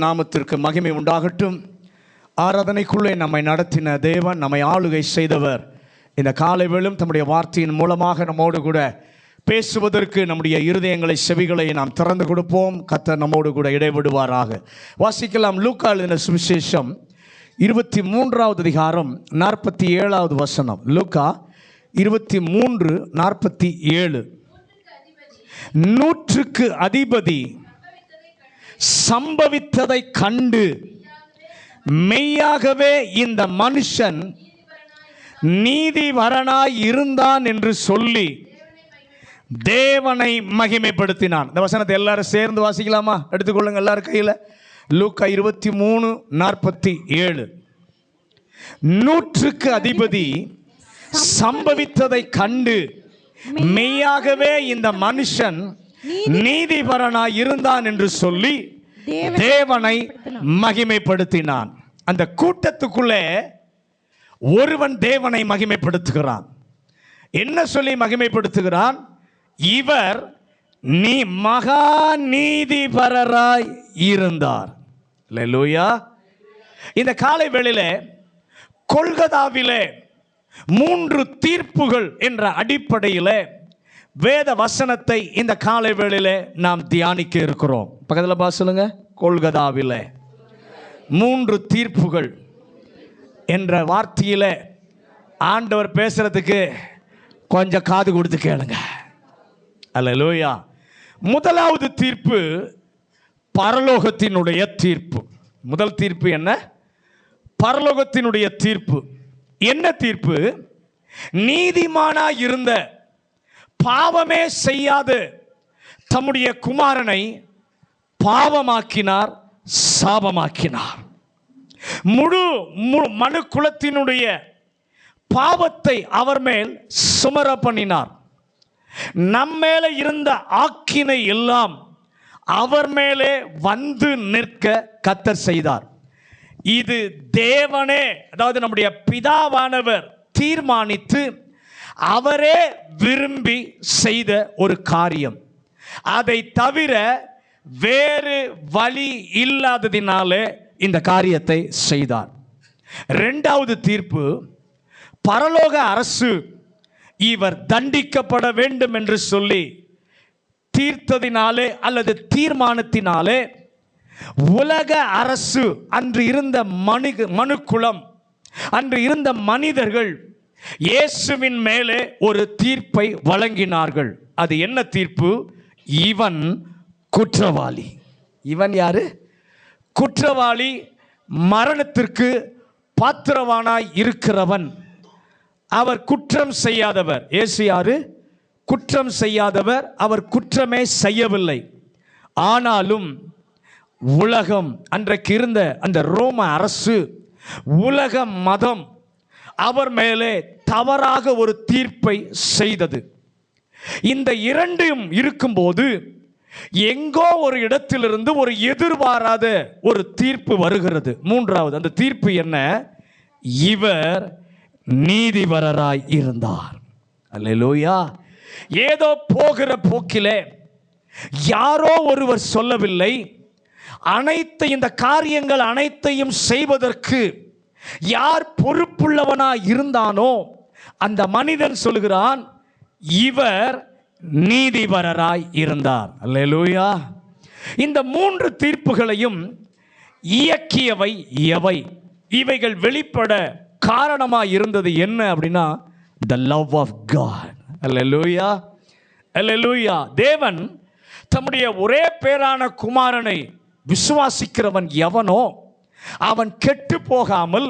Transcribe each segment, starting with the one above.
நாமத்திற்கு மகிமை உண்டாகட்டும். ஆராதனைக்குள்ளே நம்மை நடத்தின தேவன், நம்மை ஆளுகை செய்தவர், இந்த காலை வேளையிலும் தம்முடைய வார்த்தையின் மூலமாக நம்மோடு கூட பேசுவதற்கு நம்முடைய இருதயங்களை, செவிகளை நாம் திறந்து கொடுப்போம். கர்த்தர் நம்மோடு கூட இடைவிடுவாராக. வாசிக்கலாம். லூக்கா எழுதின சுவிசேஷம் 23வது அதிகாரம் 47வது வசனம். லூக்கா 23:47. 100க்கு அதிபதி சம்பவித்ததை கண்டு மெய்யாகவே இந்த மனுஷன் நீதிபரனாய் இருந்தான் என்று சொல்லி தேவனை மகிமைப்படுத்தினான். இந்த வசனத்தை எல்லாரும் சேர்ந்து வாசிக்கலாமா? எடுத்துக்கொள்ளுங்க எல்லாரும் கையில். லூக்கா 23:47. 100க்கு அதிபதி சம்பவித்ததை கண்டு மெய்யாகவே இந்த மனுஷன் நீதிபரனாய் இருந்தான் என்று சொல்லி தேவனை மகிமைப்படுத்தினான். அந்த கூட்டத்துக்குள்ளே ஒருவன் தேவனை மகிமைப்படுத்துகிறான். என்ன சொல்லி மகிமைப்படுத்துகிறான்? இவர் நீ மகா நீதிபரராய் இருந்தார். அல்லேலூயா. இந்த காலை வேளையிலே கொல்கத்தாவிலே 3 தீர்ப்புகள் என்ற அடிப்படையில் வேத வசனத்தை இந்த காலை வேளையிலே நாம் தியானிக்க இருக்கிறோம். பக்கத்தில் பாசுங்க. கொல்கத்தாவிலே 3 தீர்ப்புகள் என்ற வார்த்தையில் ஆண்டவர் பேசுறதுக்கு கொஞ்சம் காது கொடுத்து கேளுங்க. அல்லேலூயா. முதலாவது தீர்ப்பு பரலோகத்தினுடைய தீர்ப்பு. முதல் தீர்ப்பு என்ன? பரலோகத்தினுடைய தீர்ப்பு. என்ன தீர்ப்பு? நீதிமானாய் இருந்த, பாவமே செய்யாது தம்முடைய குமாரனை பாவமாக்கினார், சாபமாக்கினார். முழு மனு குலத்தினுடைய பாவத்தை அவர் மேல் சுமர பண்ணினார். நம்மேல இருந்த ஆக்கினை எல்லாம் அவர் மேலே வந்து நிற்க கர்த்தர் செய்தார். இது தேவனே, அதாவது நம்முடைய பிதாவானவர் தீர்மானித்து அவரே விரும்பி செய்த ஒரு காரியம். அதை தவிர வேறு வழி இல்லாததினாலே இந்த காரியத்தை செய்தார். 2வது தீர்ப்பு, பரலோக அரசு இவர் தண்டிக்கப்பட வேண்டும் என்று சொல்லி தீர்த்ததினாலே அல்லது தீர்மானத்தினாலே உலக அரசு, அன்று இருந்த மனுக்குலம், அன்று இருந்த மனிதர்கள் இயேசுவின் மேலே ஒரு தீர்ப்பை வழங்கினார்கள். அது என்ன தீர்ப்பு? இவன் குற்றவாளி. இவன் யாரு? குற்றவாளி, மரணத்திற்கு பாத்திரவானாய் இருக்கிறவன். அவர் குற்றம் செய்யாதவர். இயேசு யாரு? குற்றம் செய்யாதவர். அவர் குற்றமே செய்யவில்லை. ஆனாலும் உலகம், அன்றைக்கு இருந்த அந்த ரோம அரசு, உலக மதம் அவர் மேலே தவறாக ஒரு தீர்ப்பை செய்தது. இந்த இரண்டும் இருக்கும்போது எங்கோ ஒரு இடத்திலிருந்து ஒரு எதிர்பாராத ஒரு தீர்ப்பு வருகிறது. 3வது அந்த தீர்ப்பு என்ன? இவர் நீதிபரராய் இருந்தார். அல்லேலூயா. ஏதோ போகிற போக்கிலே யாரோ ஒருவர் சொல்லவில்லை, அனைத்து இந்த காரியங்கள் அனைத்தையும் செய்வதற்கு யார் பொறுப்புள்ளவனாய் இருந்தானோ அந்த மனிதன் சொல்கிறான், இவர் நீதிபரராய் இருந்தார். அல்லேலூயா. இந்த 3 தீர்ப்புகளையும் இயக்கியவை எவை? இவைகள் வெளிப்பட காரணமாய் இருந்தது என்ன அப்படின்னா, the love of God. அல்லேலூயா. அல்லேலூயா. தேவன் தம்முடைய ஒரே பேரான குமாரனை விசுவாசிக்கிறவன் எவனோ அவன் கெட்டு போகாமல்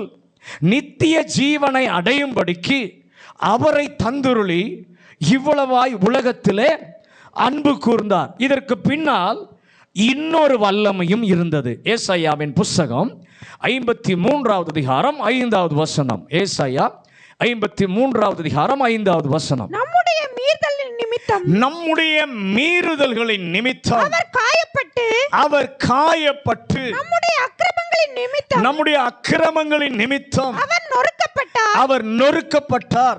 நித்திய ஜீவனை அடையும்படிக்கு அவரை தந்துருளி இவ்வளவாய் உலகத்திலே அன்பு கூர்ந்தார். இதற்கு பின்னால் இன்னொரு வல்லமையும் இருந்தது. ஏசாயாவின் புஸ்தகம் 53வது அதிகாரம் 5வது வசனம். ஏசாயா 53வது அதிகாரம் 5வது வசனம். நம்முடைய மீறுதல்களின் நிமித்தம் அவர் காயப்பட்டு நம்முடைய அக்கிரமங்களின் நிமித்தம் அவர் நொறுக்கப்பட்டார்.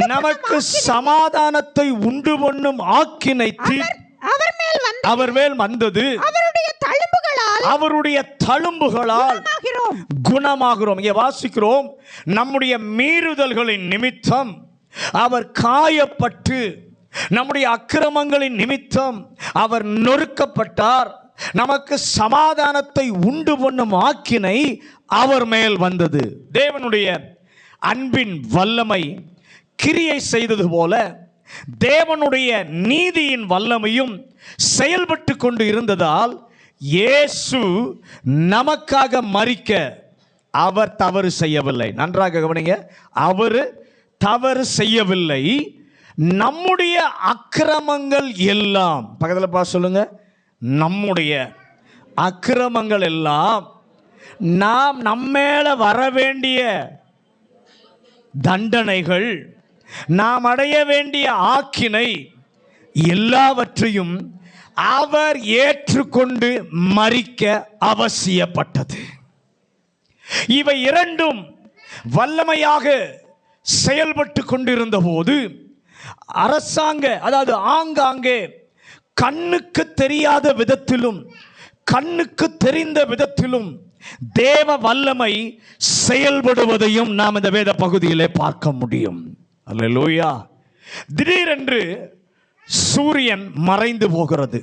நமக்கு சமாதானத்தை உண்டு பண்ணும் ஆக்கினை அவர் மேல் வந்தது. அவருடைய தழும்புகளால் குணமாகிறோம். இங்கே வாசிக்கிறோம், நம்முடைய மீறுதல்களின் நிமித்தம் அவர் காயப்பட்டு, நம்முடைய அக்கிரமங்களின் நிமித்தம் அவர் நொறுக்கப்பட்டார், நமக்கு சமாதானத்தை உண்டு பண்ணும் ஆக்கினை அவர் மேல் வந்தது. தேவனுடைய அன்பின் வல்லமை கிரியை செய்தது போல தேவனுடைய நீதியின் வல்லமையும் செயல்பட்டு கொண்டு இருந்ததால் இயேசு நமக்காக மரிக்க அவர் தவறு செய்யவில்லை. நன்றாக கவனிங்க, அவர் தவறு செய்யவில்லை. நம்முடைய அக்கிரமங்கள் எல்லாம், பக்கத்தில் பார்த்து சொல்லுங்க, நம்முடைய அக்கிரமங்கள் எல்லாம், நாம் நம்மேல வர வேண்டிய தண்டனைகள், நாம் அடைய வேண்டிய ஆக்கினை எல்லாவற்றையும் அவர் ஏற்றுக்கொண்டு மரிக்க அவசியப்பட்டது. இவை இரண்டும் வல்லமையாக செயல்பட்டு கொண்டிருந்த போது அரசாங்க, அதாவது ஆங்காங்கே கண்ணுக்கு தெரியாத விதத்திலும் கண்ணுக்கு தெரிந்த விதத்திலும் தேவ வல்லமை செயல்படுவதையும் நாம் இந்த வேத பகுதியிலே பார்க்க முடியும். அல்லேலூயா. திடீரென்று சூரியன் மறைந்து போகிறது,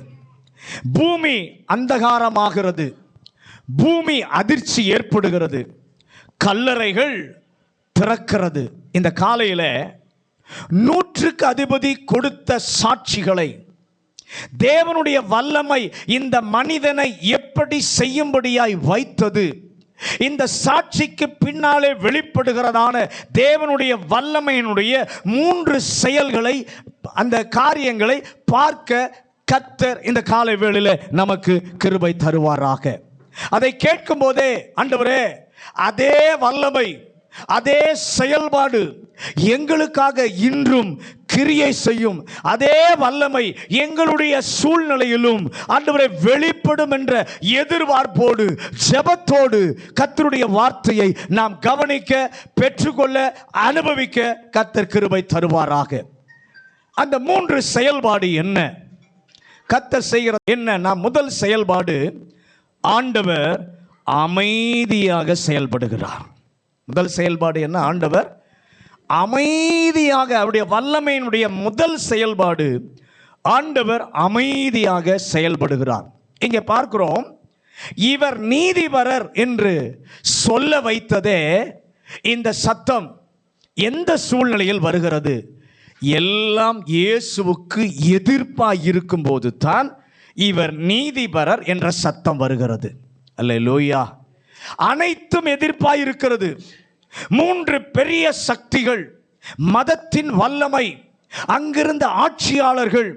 பூமி அந்தகாரமாகிறது, பூமி அதிர்ச்சி ஏற்படுகிறது, கல்லறைகள் திறக்கிறது. இந்த காலையில் 100க்கு அதிபதி கொடுத்த சாட்சிகளை, தேவனுடைய வல்லமை இந்த மனிதனை எப்படி செய்யும்படியாய் வைத்தது, இந்த சாட்சிக்கு பின்னாலே வெளிப்படுகிறதான தேவனுடைய வல்லமையினுடைய 3 செயல்களை, அந்த காரியங்களை பார்க்க கர்த்தர் இந்த காலை வேளையிலே நமக்கு கிருபை தருவாராக. அதை கேட்கும் போதே, ஆண்டவரே, அதே வல்லமை, அதே செயல்பாடு எங்களுக்காக இன்றும் கிரியை செய்யும், அதே வல்லமை எங்களுடைய சூழ்நிலையிலும் ஆண்டவரே வெளிப்படும் என்ற எதிர்பார்ப்போடு, ஜெபத்தோடு கர்த்தருடைய வார்த்தையை நாம் கவனிக்க, பெற்றுக்கொள்ள, அனுபவிக்க கர்த்தர் கிருபை தருவாராக. அந்த 3 செயல்பாடு என்ன, கர்த்தர் செய்கிறது என்ன? முதல் செயல்பாடு, ஆண்டவர் அமைதியாக செயல்படுகிறார். முதல் செயல்பாடு என்ன? ஆண்டவர் அமைதியாக, அவருடைய வல்லமையினுடைய முதல் செயல்பாடு, ஆண்டவர் அமைதியாக செயல்படுகிறார். இங்கே பார்க்கிறோம், இவர் நீதிபரர் என்று சொல்ல வைத்ததே இந்த சத்தம் எந்த சூழ்நிலையில் வருகிறது? எல்லாம் இயேசுவுக்கு எதிர்ப்பாக இருக்கும் போது தான் இவர் நீதிபரர் என்ற சத்தம் வருகிறது. அல்லேலூயா. அனைத்தும் எதிர்ப்பாக இருக்கிறது. 3 பெரிய சக்திகள், மதத்தின் வல்லமை, அங்கிருந்த ஆட்சியாளர்கள்,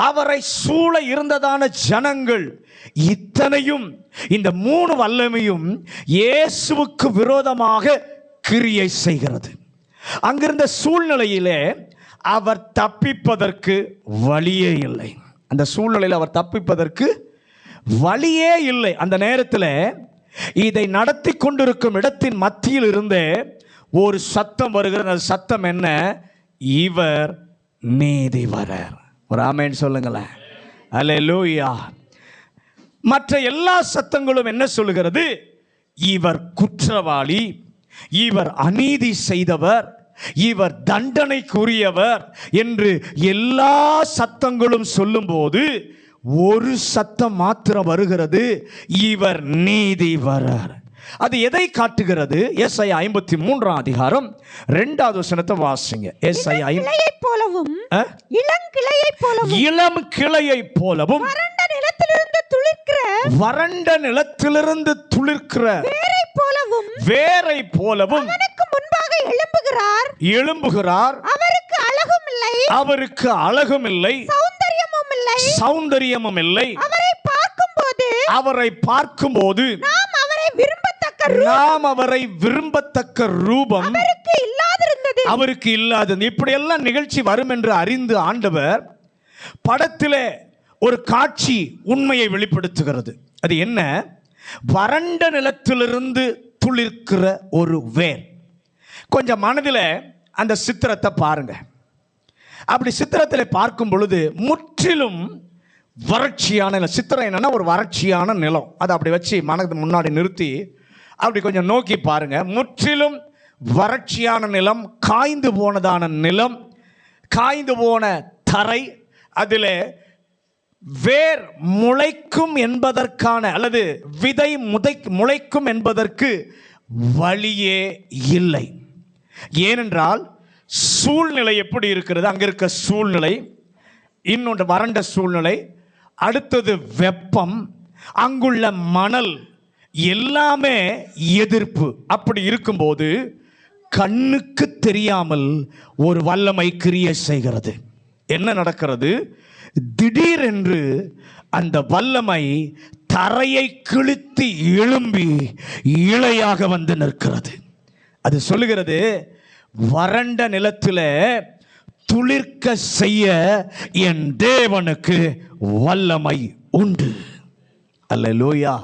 அவரை சூழ இருந்ததான ஜனங்கள், இத்தனையும், இந்த 3 வல்லமையும் இயேசுவுக்கு விரோதமாக கிரியை செய்கிறது. அங்கிருந்த சூழ்நிலையிலே அவர் தப்பிப்பதற்கு வழியே இல்லை. அந்த சூழ்நிலையில் அவர் தப்பிப்பதற்கு வழியே இல்லை. அந்த நேரத்தில் இதை நடத்தி கொண்டிருக்கும் இடத்தின் மத்தியில் இருந்தே ஒரு சத்தம் வருகிறது. அந்த சத்தம் என்ன? இவர் நீதிபரர். ஒரு ஆமென் சொல்லுங்களேன். அல்லேலூயா. மற்ற எல்லா சத்தங்களும் என்ன சொல்லுகிறது? இவர் குற்றவாளி, இவர் அநீதி செய்தவர், இவர் தண்டனைக்குரியவர் என்று எல்லா சத்தங்களும் சொல்லும்போது ஒரு சத்தம் மாத்திரம் வருகிறது, இவர் நீதிபரர். அது எதை காட்டுகிறது? எஸ்ஐயா 53 அதிகாரம் 2வது வசனத்தை வாசிங்க. எஸ்ஐயா போலவும் இளம் கிளையை போலவும் வறண்ட நிலத்திலிருந்து துளிர்க்கிற வேரை போலவும் எழும்புகிறார். அவருக்கு அழகும் இல்லை, சௌந்தரியமும் இல்லை. அவரை பார்க்கும்போது நாம் அவரை விரும்பத்தக்க ரூபம் அவருக்கு இல்லாதது. இப்படியெல்லாம் நிகழ்ச்சி வரும் என்று அறிந்து ஆண்டவர் படத்திலே ஒரு காட்சி உண்மையை வெளிப்படுத்துகிறது. அது என்ன? வறண்ட நிலத்திலிருந்து துளிர்க்கிற ஒரு வேர். கொஞ்சம் மனதில் அந்த சித்திரத்தை பாருங்க. அப்படி சித்திரத்தில் பார்க்கும் பொழுது முற்றிலும் வறட்சியான நிலம். சித்திரம் என்னன்னா ஒரு வறட்சியான நிலம். அதை அப்படி வச்சு மனது முன்னாடி நிறுத்தி அப்படி கொஞ்சம் நோக்கி பாருங்க. முற்றிலும் வறட்சியான நிலம், காய்ந்து போனதான நிலம், காய்ந்து போன தரை, அதில் வேர் முளைக்கும் என்பதற்கான அல்லது விதை முளைக்கும் என்பதற்கு வழியே இல்லை. ஏனென்றால் சூழ்நிலை எப்படி இருக்கிறது, அங்கே இருக்க சூழ்நிலை, இன்னொன்று வறண்ட சூழ்நிலை, அடுத்தது வெப்பம், அங்குள்ள மணல் எல்லாமே எதிர்ப்பு. அப்படி இருக்கும்போது கண்ணுக்கு தெரியாமல் ஒரு வல்லமை கிரியை செய்கிறது. என்ன நடக்கிறது? திடீரென்று அந்த வல்லமை தரையை கிழித்து எழும்பி இலையாக வந்து நிற்கிறது. அது சொல்லுகிறது, வறண்ட நிலத்தில் துளிர்க்க செய்ய என் தேவனுக்கு வல்லமை உண்டு. அல்லேலூயா.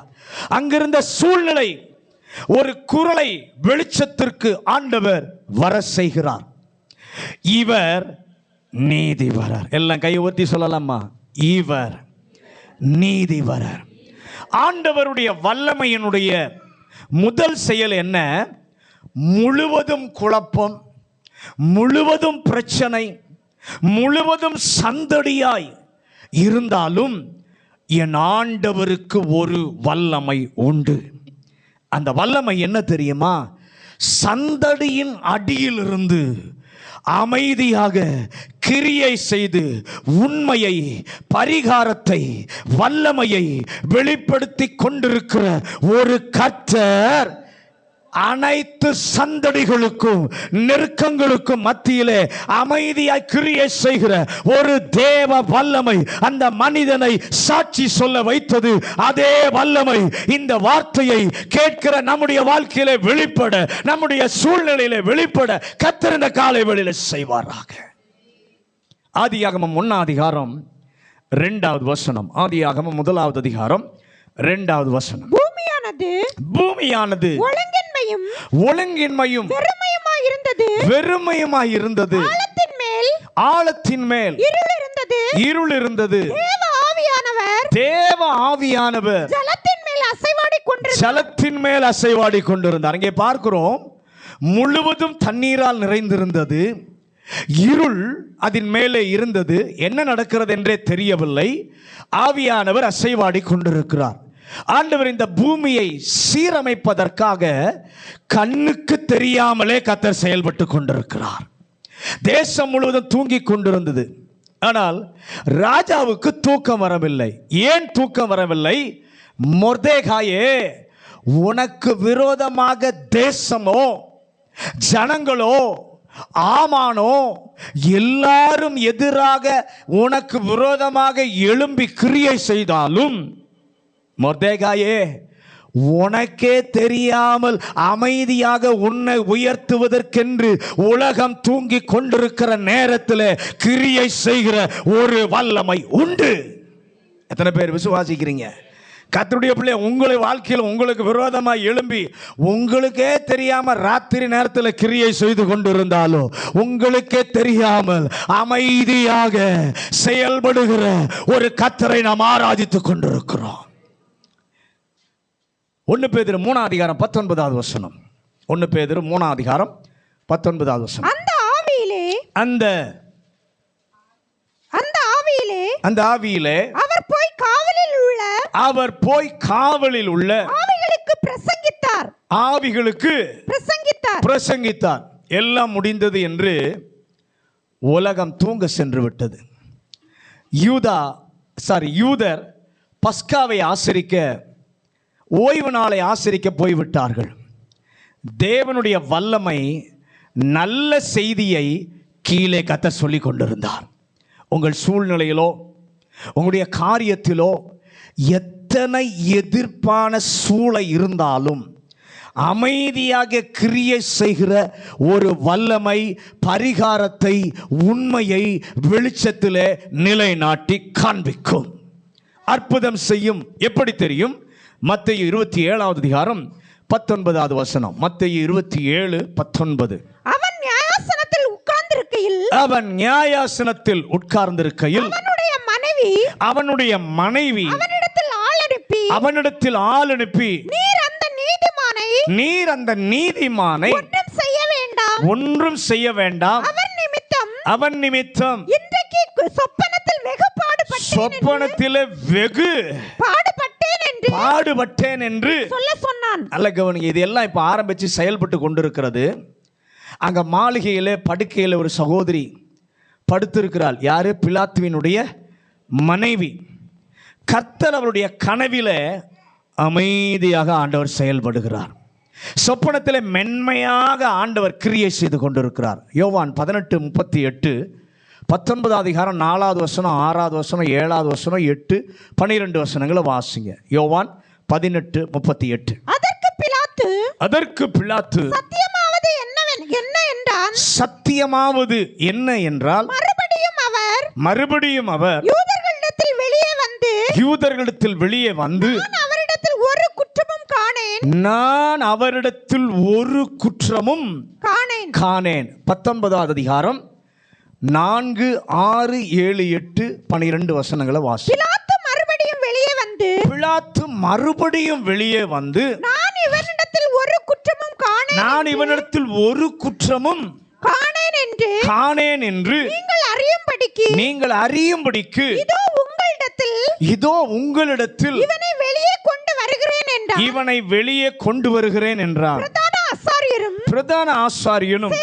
அங்கிருந்த சூழ்நிலை ஒரு குரலை வெளிச்சத்திற்கு ஆண்டவர் வர செய்கிறார். இவர் நீதிபரர். எல்லாம் கை ஊத்தி சொல்லலாமா? இவர் நீதிபரர். ஆண்டவருடைய வல்லமையினுடைய முதல் செயல் என்ன? முழுவதும் குழப்பம், முழுவதும் பிரச்சனை, முழுவதும் சந்தடியாய் இருந்தாலும் என் ஆண்டவருக்கு ஒரு வல்லமை உண்டு. அந்த வல்லமை என்ன தெரியுமா? சந்தடியின் அடியிலிருந்து அமைதியாக கிரியை செய்து உண்மையை, பரிகாரத்தை, வல்லமையை வெளிப்படுத்தி கொண்டிருக்கிற ஒரு கர்த்தர் அனைத்து சந்தடிகளுக்கும் நெருக்கங்களுக்கும் மத்தியிலே அமைதியாய் கிரியை செய்கிற ஒரு தேவ வல்லமை அந்த மனிதனை சாட்சி சொல்ல வைத்தது. அதே வல்லமை இந்த வார்த்தையை கேட்கிற நம்முடைய வாழ்க்கையிலே வெளிப்பட, நம்முடைய சூழ்நிலையிலே வெளிப்பட கர்த்தர் இந்த காலை வேளையிலே செய்வாராக. ஆதியாகமம் 1 அதிகாரம் 2வது வசனம். ஆதியாகமம் 1வது அதிகாரம் 2வது வசனம். பூமியானது ஒழுங்கின்மையும் வெறுமையுமாய் இருந்தது. ஆழத்தின் மேல் இருள் இருந்தது. தேவ ஆவியானவர் ஜலத்தின் மேல் அசைவாடி கொண்டிருந்தார். அங்கே பார்க்கிறோம், முழுவதும் தண்ணீரால் நிறைந்திருந்தது. இருள் அதன் மேலே இருந்தது. என்ன நடக்கிறது என்றே தெரியவில்லை. ஆவியானவர் அசைவாடி கொண்டிருக்கிறார். ஆண்டவர் இந்த பூமியை சீரமைப்பதற்காக கண்ணுக்கு தெரியாமலே கர்த்தர் செயல்பட்டு கொண்டிருக்கிறார். தேசம் முழுவதும் தூங்கிக் கொண்டிருந்தது. ஆனால் ராஜாவுக்கு தூக்கம் வரவில்லை. ஏன் தூக்கம் வரவில்லை? மொர்தெகாயே, உனக்கு விரோதமாக தேசமோ ஜனங்களோ ஆமானோ எல்லாரும் எதிராக உனக்கு விரோதமாக எழும்பி கிரியை செய்தாலும், மொர்தெகாயே, உனக்கே தெரியாமல் அமைதியாக உன்னை உயர்த்துவதற்கென்று உலகம் தூங்கிக் கொண்டிருக்கிற நேரத்தில் கிரியை செய்கிற ஒரு வல்லமை உண்டு. எத்தனை பேர் விசுவாசிக்கிறீங்க? கர்த்தருடைய பிள்ளை, உங்களை வாழ்க்கையில் உங்களுக்கு விரோதமாக எழும்பி உங்களுக்கே தெரியாம ராத்திரி நேரத்தில் கிரியை செய்து கொண்டிருந்தாலும் உங்களுக்கே தெரியாமல் அமைதியாக செயல்படுகிற ஒரு கர்த்தரை நாம் ஆராதித்துக் கொண்டிருக்கிறோம். 1 பேதுரு 3 அதிகாரம் 19வது வசனம். 1 பேதுரு 3 அதிகாரம் 19வது வசனம். அந்த ஆவியிலே அவர் போய் காவலில் உள்ள ஆவிகளுக்கு பிரசங்கித்தார். எல்லாம் முடிந்தது என்று உலகம் தூங்க சென்று விட்டது. யூதர் பஸ்காவை ஆசரிக்க, ஓய்வு நாளை ஆசரிக்க போய்விட்டார்கள். தேவனுடைய வல்லமை நல்ல செய்தியை கீழே கர்த்தர் சொல்லி கொண்டிருந்தார். உங்கள் சூழ்நிலையிலோ உங்களுடைய காரியத்திலோ எத்தனை எதிர்ப்பான சூழல் இருந்தாலும் அமைதியாக கிரியை செய்கிற ஒரு வல்லமை பரிகாரத்தை, உண்மையை வெளிச்சத்திலே நிலைநாட்டி காண்பிக்கும், அற்புதம் செய்யும். எப்படி தெரியும்? மத்தேயு 27வது அதிகாரம் 19வது வசனம். மத்தேயு 27:19. அவன் நியாயாசனத்தில் உட்கார்ந்திருக்கையில் அவனுடைய மனைவி அவனிடத்தில் ஆள் அனுப்பி நீர் அந்த நீதிமானை ஒன்றும் செய்ய வேண்டாம், அவன் நிமித்தம் சொப்பனத்திலே வெகு பாடுபட்டேன் என்று சொன்னான். நல்ல கவனிங்க, இது எல்லாம் இப்ப ஆரம்பிச்சு செயல்பட்டு கொண்டிருக்கிறது. அங்க மாளிகையில படுக்கையில ஒரு சகோதரி படுத்திருக்கிறாள். யாரு? பிலாத்துவினுடைய மனைவி. கர்த்தர் அவருடைய கனவில அமைதியாக ஆண்டவர் செயல்படுகிறார். சொப்பனத்தில் மென்மையாக ஆண்டவர் கிரியை செய்து கொண்டிருக்கிறார். யோவான் 18:38 19 அதிகாரம் 4வது வசனம் 6வது வசனம் 7வது வசனம் 8 12 வசனங்களை வாசிங்க. யோவான் 18:38. அதற்கு பிலாத்து சத்தியமாவது என்ன என்றால் மறுபடியும் அவர் யூதர்களிடத்தில் வெளியே வந்து நான் அவரிடத்தில் ஒரு குற்றமும் காணேன். 19வது அதிகாரம் 4, 6, 7, 8, 12 வசனங்களை வாசி. பிலாத்து மறுபடியும் வெளியே வந்து நான் இவனிடத்தில் ஒரு குற்றமும் காணேன் என்று நீங்கள் அறியும்படிக்கு இதோ உங்களிடத்தில் இவனை வெளியே கொண்டு வருகிறேன் என்றார். பிரதான ஆசாரியனும்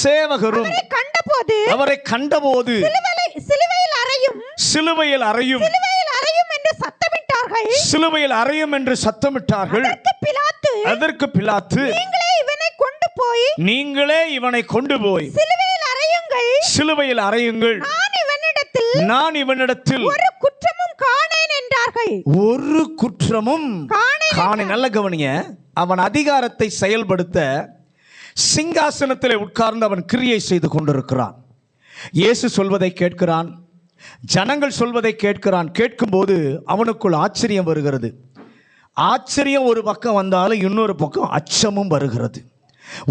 சேவகரும் அவரை கண்டபோது சிலுவையில் அறையும் என்று சத்தமிட்டார்கள். அதற்கு பிலாத்து நீங்களே இவனை கொண்டு போய் சிலுவையில் அறையுங்கள், நான் இவனிடத்தில் ஒரு குற்றமும் காணேன். நல்ல கவனிங்க, அவன் அதிகாரத்தை செயல்படுத்த சிங்காசனத்தில் உட்கார்ந்து அவன் கிரியை செய்து கொண்டிருக்கிறான். இயேசு சொல்வதை கேட்கிறான், ஜனங்கள் சொல்வதை கேட்கிறான். கேட்கும்போது அவனுக்குள் ஆச்சரியம் வருகிறது. ஆச்சரியம் ஒரு பக்கம் வந்தாலும் இன்னொரு பக்கம் அச்சமும் வருகிறது.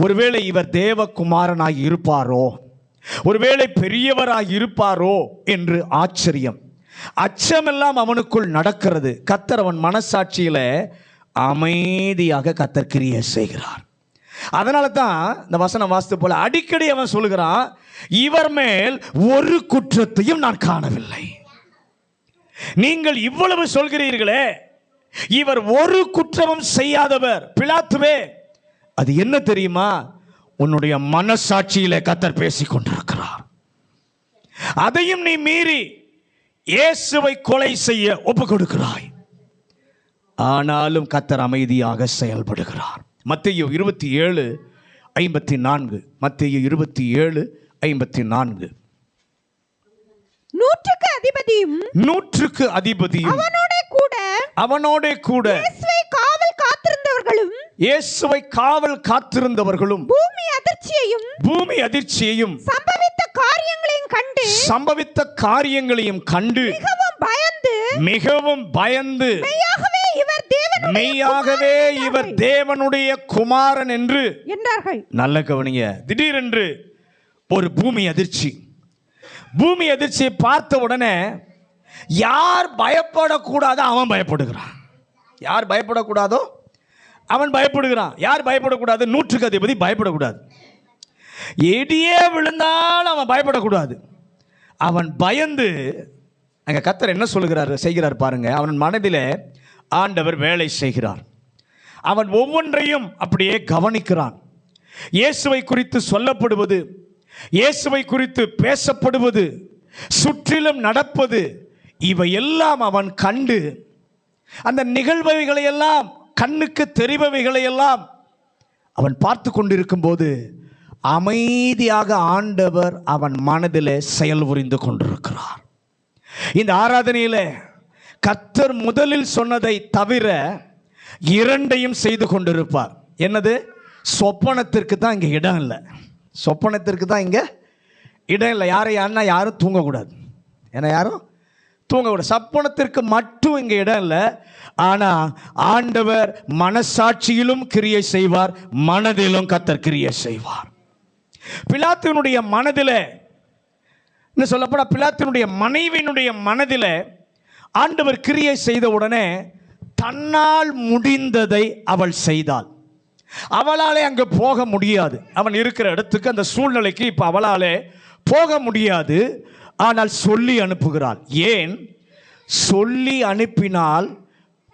ஒருவேளை இவர் தேவகுமாரனாய் இருப்பாரோ, ஒருவேளை பெரியவராய் இருப்பாரோ என்று ஆச்சரியம், அச்சமெல்லாம் அவனுக்குள் நடக்கிறது. கர்த்தர் அவன் மனசாட்சியில அமைதியாக கர்த்தர் கிரியை செய்கிறார். அதனால தான் இந்த வசனம் வாசித்து போல அடிக்கடி அவன் சொல்லுகிறான், இவர் மேல் ஒரு குற்றத்தையும் நான் காணவில்லை. நீங்கள் இவ்வளவு சொல்கிறீர்களே, இவர் ஒரு குற்றமும் செய்யாதவர். பிலாத்துவே, அது என்ன தெரியுமா? உன்னுடைய மனசாட்சியிலே கர்த்தர் பேசிக் கொண்டிருக்கிறார். அதையும் நீ மீறி இயேசுவை கொலை செய்ய ஒப்பு கொடுக்கிறாய். ஆனாலும் கர்த்தர் அமைதியாக செயல்படுகிறார். மத்தேயு 27:54. மத்தேயு 27:54. நூற்றுக்கு அதிபதியும் அவனோடே கூட இயேசுவை காவல் காத்திருந்தவர்களும் பூமி அதிர்ச்சியையும் சம்பவித்த காரியங்களையும் கண்டு மிகவும் பயந்து மெய்யாகவே இவர் தேவனுடைய குமாரன் என்று என்றார்கள். நல்ல கவனிங்க, திடீரென்று ஒரு பூமி அதிர்ச்சியை பார்த்த உடனே யார் பயப்படக்கூடாதோ அவன் பயப்படுகிறான். யார் பயப்படக்கூடாதோ அவன் பயப்படுகிறான். யார் பயப்படக்கூடாது? நூற்றுக்கு அதிபதி பயப்படக்கூடாது. இடியே விழுந்தாலும் அவன் பயப்படக்கூடாது. அவன் பயந்து, அங்க கர்த்தர் என்ன செய்கிறார் பாருங்க. அவன் மனதிலே ஆண்டவர் வேலை செய்கிறார். அவன் ஒவ்வொன்றையும் அப்படியே கவனிக்கிறான். இயேசுவை குறித்து சொல்லப்படுவது, இயேசுவை குறித்து பேசப்படுவது, சுற்றிலும் நடப்பது, இவையெல்லாம் அவன் கண்டு அந்த நிகழ்வுகளை எல்லாம், கண்ணுக்கு தெரிபவைகளை எல்லாம் அவன் பார்த்து கொண்டிருக்கும் போது அமைதியாக ஆண்டவர் அவன் மனதிலே செயல் புரிந்து கொண்டிருக்கிறார். இந்த ஆராதனையில கர்த்தர் முதலில் சொன்னதை தவிர இரண்டையும் செய்து கொண்டிருப்பார். என்னது? சொப்பனத்திற்கு தான் இங்கே இடம் இல்லை. சொப்பனத்திற்கு தான் இங்கே இடம் இல்லை. யாரும் தூங்கக்கூடாது. ஏன்னா யாரும் தூங்கக்கூடாது. சொப்பனத்திற்கு மட்டும் இங்கே இடம் இல்லை. ஆனால் ஆண்டவர் மனசாட்சியிலும் கிரியை செய்வார், மனதிலும் கர்த்தர் கிரியை செய்வார். பிலாத்துவினுடைய மனதில் இன்னும் சொல்லப்போனா பிலாத்தினுடைய மனைவியினுடைய மனதில் ஆண்டவர் கிரியை செய்த உடனே தன்னால் முடிந்ததை அவள் செய்தாள். அவளாலே அங்கே போக முடியாது. அவன் இருக்கிற இடத்துக்கு, அந்த சூழ்நிலைக்கு இப்போ அவளாலே போக முடியாது. ஆனால் சொல்லி அனுப்புகிறாள். ஏன் சொல்லி அனுப்பினால்,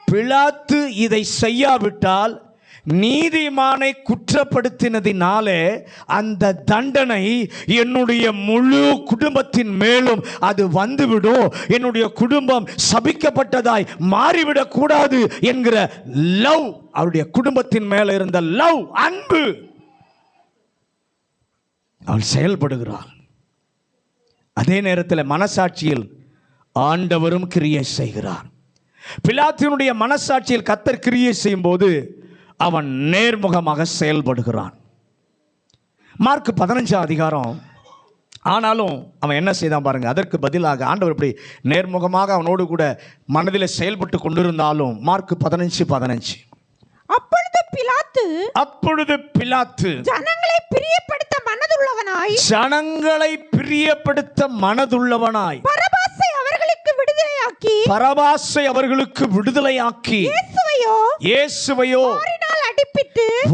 பிலாத்து இதை செய்யாவிட்டால் நீதிமானை குற்றப்படுத்தினதினாலே அந்த தண்டனை என்னுடைய முழு குடும்பத்தின் மேலும் அது வந்துவிடும், என்னுடைய குடும்பம் சபிக்கப்பட்டதாய் மாறிவிடக் கூடாது என்கிற லவ், அவருடைய குடும்பத்தின் மேல இருந்த லவ், அன்பு, அவள் செயல்படுகிறாள். அதே நேரத்தில் மனசாட்சியில் ஆண்டவரும் கிரியை செய்கிறார். பிலாத்தினுடைய மனசாட்சியில் கர்த்தர் கிரியை செய்யும் போது அவன் நேர்முகமாக செயல்படுகிறான். மார்க் 15 அதிகாரம். ஆனாலும் அவன் என்ன செய்தான் பாருங்க. அதற்கு பதிலாக ஆண்டவர் இப்படி நேர்முகமாக அவனோடு கூட மனதில் செயல்பட்டு கொண்டிருந்தாலும் மார்க் 15:15 அப்பொழுது பிலாத்து ஜனங்களை பிரியப்படுத்த மனதுள்ளவனாய் பரபாசை அவர்களுக்கு விடுதலையாக்கி இயேசுவையோ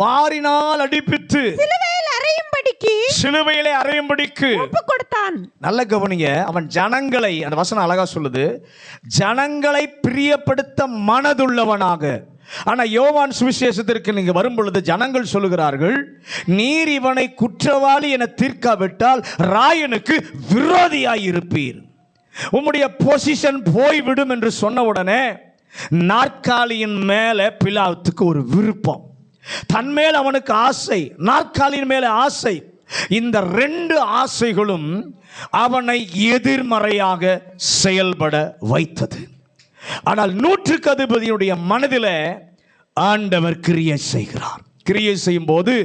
வாரினால் அடிப்பித்து சிலுவையிலே அறையும்படிக்கு கொடுத்தான். நல்ல கவனிங்க. அவன் ஜனங்களை, அந்த வசனம் அழகா சொல்லுது, ஜனங்களை பிரியப்படுத்த மனதுள்ளவனாக. ஆனா யோவான் சுவிசேஷத்திற்கு நீங்க வரும் பொழுது ஜனங்கள் சொல்லுகிறார்கள், நீர் இவனை குற்றவாளி என தீர்க்காவிட்டால் ராயனுக்கு விரோதியாய் இருப்பீர், உம்முடைய பொசிஷன் போய்விடும் என்று சொன்ன உடனே நாற்காலியின் மேலே பிலாத்துக்கு ஒரு விருப்பம், தன்மேல் அவனுக்கு ஆசை, நாற்காலியின் மேலே ஆசை. இந்த ரெண்டு ஆசைகளும் அவனை எதிர்மறையாக செயல்பட வைத்தது. ஆனால் நூற்றுக்கு அதிபதியுடைய மனதில் ஆண்டவர் கிரியை செய்கிறார். கிரியை செய்யும் போது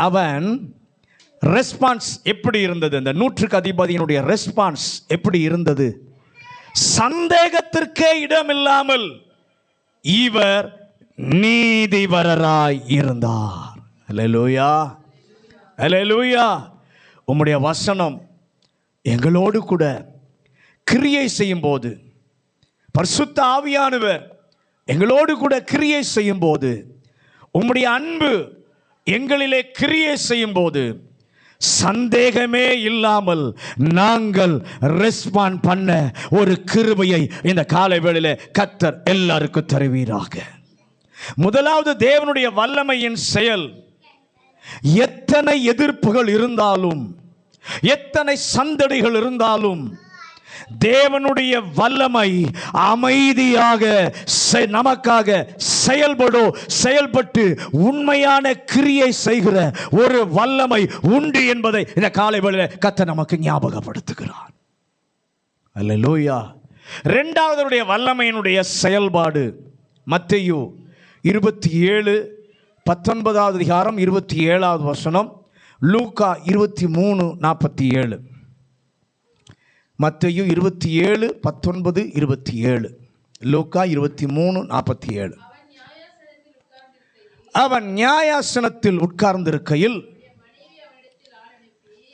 அவன் ரெஸ்பான்ஸ் எப்படி இருந்தது? அந்த நூற்றுக்கு அதிபதியினுடைய ரெஸ்பான்ஸ் எப்படி இருந்தது? சந்தேகத்திற்கே இடமில்லாமல் இவர் நீதிபரராய் இருந்தார். அல்லேலூயா, அல்லேலூயா. உம்முடைய வசனம் எங்களோடு கூட கிரியை செய்யும் போது, பரிசுத்த ஆவியானவர் எங்களோடு கூட கிரியை செய்யும் போது, உம்முடைய அன்பு எங்களிலே கிரியை செய்யும் போது, சந்தேகமே இல்லாமல் நாங்கள் ரெஸ்பாண்ட் பண்ண ஒரு கிருபையை இந்த காலை வேளையிலே கர்த்தர் எல்லாருக்கும் தருவீராக. முதலாவது, தேவனுடைய வல்லமையின் செயல். எத்தனை எதிர்ப்புகள் இருந்தாலும், எத்தனை சந்தடிகள் இருந்தாலும், தேவனுடைய வல்லமை அமைதியாக நமக்காக செயல்பட்டு உண்மையான கிரியை செய்கிற ஒரு வல்லமை உண்டு என்பதை இந்த காலை வேளையிலே கர்த்தர் நமக்கு ஞாபகப்படுத்துகிறார். அல்லேலூயா. இரண்டாவதுடைய வல்லமையினுடைய செயல்பாடு மத்தேயு 27:19 அதிகாரம் 27வது வசனம், லூக்கா 23:47. மத்தேயு 27:19-27, லூக்கா 23:47. அவன் நியாயாசனத்தில் உட்கார்ந்திருக்கையில்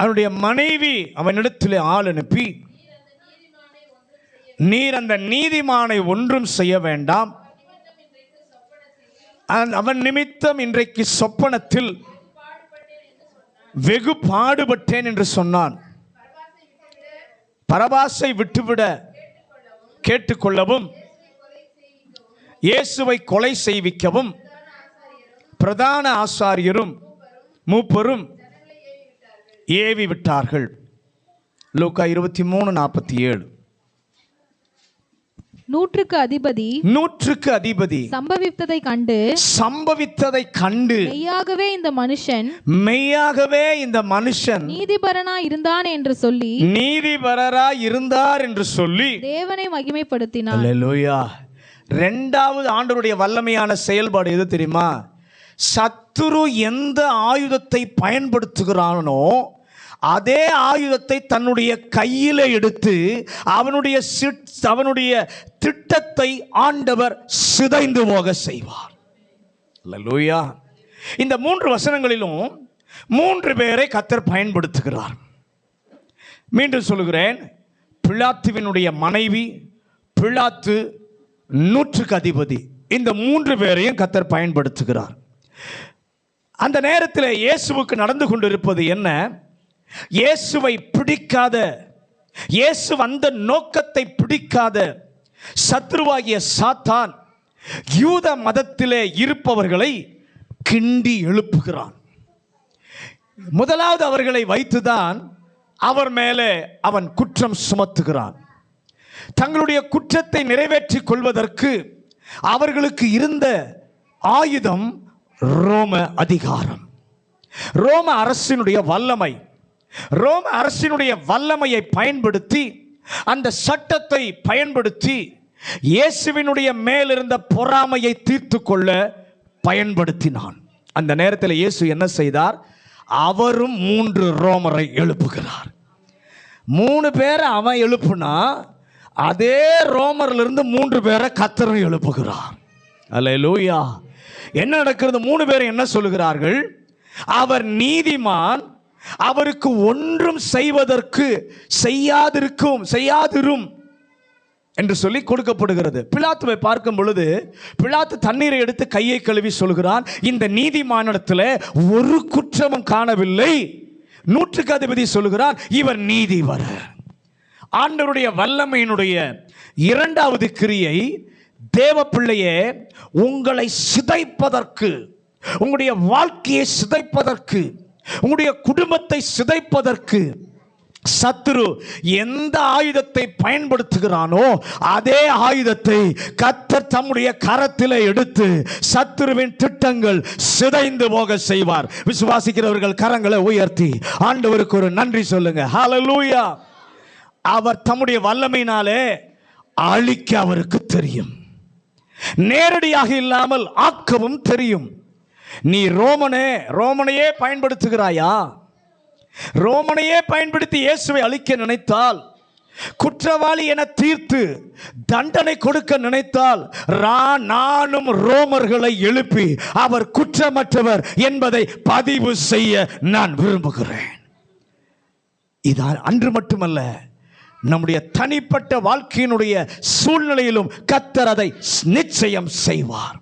அவனுடைய மனைவி அவனிடத்தில் ஆள் அனுப்பி, நீர் அந்த நீதிமானை ஒன்றும் செய்ய வேண்டாம், அவன் நிமித்தம் இன்றைக்கு சொப்பனத்தில் வெகு பாடுபட்டேன் என்று சொன்னான். பரபாசை விட்டுவிட கேட்டுக்கொள்ளவும், இயேசுவை கொலை செய்விக்கவும் பிரதான ஆசாரியரும் மூப்பரும் ஏவி விட்டார்கள். லூக்கா 23:47. நூற்றுக்கு அதிபதி சம்பவித்ததை கண்டு மெய்யாகவே இந்த மனுஷன் நீதிபரராய் இருந்தார் என்று சொல்லி தேவனை மகிமைப்படுத்தினார். அல்லேலூயா. இரண்டாவது ஆண்டவருடைய வல்லமையான செயல்பாடு எது தெரியுமா? சத்துரு எந்த ஆயுதத்தை பயன்படுத்துகிறானோ அதே ஆயுதத்தை தன்னுடைய கையில் எடுத்து அவனுடைய திட்டத்தை ஆண்டவர் சிதைந்து போக செய்வார். அல்லேலூயா. இந்த 3 வசனங்களிலும் 3 பேரை கர்த்தர் பயன்படுத்துகிறார். மீண்டும் சொல்லுகிறேன், பிலாத்துவினுடைய மனைவி, பிலாத்து, நூற்றுக்கு அதிபதி, இந்த 3 பேரையும் கர்த்தர் பயன்படுத்துகிறார். அந்த நேரத்தில் இயேசுவுக்கு நடந்து கொண்டிருப்பது என்ன? இயேசுவை பிடிக்காத, இயேசு அந்த நோக்கத்தை பிடிக்காத சத்ருவாகிய சாத்தான் யூத மதத்திலே இருப்பவர்களை கிண்டி எழுப்புகிறான். முதலாவது அவர்களை வைத்துதான் அவர் மேலே அவன் குற்றம் சுமத்துகிறான். தங்களுடைய குற்றத்தை நிறைவேற்றிக் கொள்வதற்கு அவர்களுக்கு இருந்த ஆயுதம் ரோம அதிகாரம், ரோம அரசினுடைய வல்லமை. ரோம அரசினுடைய வல்லமையை பயன்படுத்தி, அந்த சட்டத்தை பயன்படுத்தி இயேசுவினுடைய மேலிருந்த பொறாமையை தீர்த்து கொள்ள பயன்படுத்தினான். அந்த நேரத்தில் இயேசு என்ன செய்தார்? அவரும் 3 ரோமரை எழுப்புகிறார். 3 பேரை அவன் எழுப்புனா, அதே ரோமரிலிருந்து 3 பேரை கர்த்தர் எழுப்புகிறார். அல்லேலூயா. என்ன நடக்கிறது? 3 பேர் என்ன சொல்லுகிறார்கள்? அவர் நீதிமான், அவருக்கு ஒன்றும் செய்வதற்கு செய்யாதிரும் என்று சொல்லி கொடுக்கப்படுகிறது. பிலாத்துவை பார்க்கும் பொழுது பிலாத்து தண்ணீரை எடுத்து கையை கழுவி சொல்கிறான், இந்த நீதிமானிடத்தில் ஒரு குற்றமும் காணவில்லை. நூற்றுக்கு அதிபதி சொல்கிறான், இவர் நீதிபரர். ஆண்டவருடைய வல்லமையினுடைய 2வது கிரியை, தேவ பிள்ளையே, உங்களை சிதைப்பதற்கு, உங்களுடைய வாழ்க்கையை சிதைப்பதற்கு, உங்களுடைய குடும்பத்தை சிதைப்பதற்கு சத்துரு எந்த ஆயுதத்தை பயன்படுத்துகிறானோ அதே ஆயுதத்தை கர்த்தர் தம்முடைய கரத்தில் எடுத்து சத்துருவின் திட்டங்கள் சிதைந்து போக செய்வார். விசுவாசிக்கிறவர்கள் கரங்களை உயர்த்தி ஆண்டவருக்கு ஒரு நன்றி சொல்லுங்க. ஹல்லேலூயா. அவர் தம்முடைய வல்லமையினாலே அழிக்க அவருக்கு தெரியும். நேரடியாக இல்லாமல் ஆக்கவும் தெரியும். நீ ரோமனையே பயன்படுத்துகிறாயா? ரோமனையே பயன்படுத்தி இயேசுவை அழிக்க நினைத்தால், குற்றவாளி என தீர்த்து தண்டனை கொடுக்க நினைத்தால், நானும் ரோமர்களை எழுப்பி அவர் குற்றமற்றவர் என்பதை பதிவு செய்ய நான் விரும்புகிறேன். இது அன்று மட்டுமல்ல, நம்முடைய தனிப்பட்ட வாழ்க்கையினுடைய சூழ்நிலையிலும் கர்த்தர் அதை நிச்சயம் செய்வார்.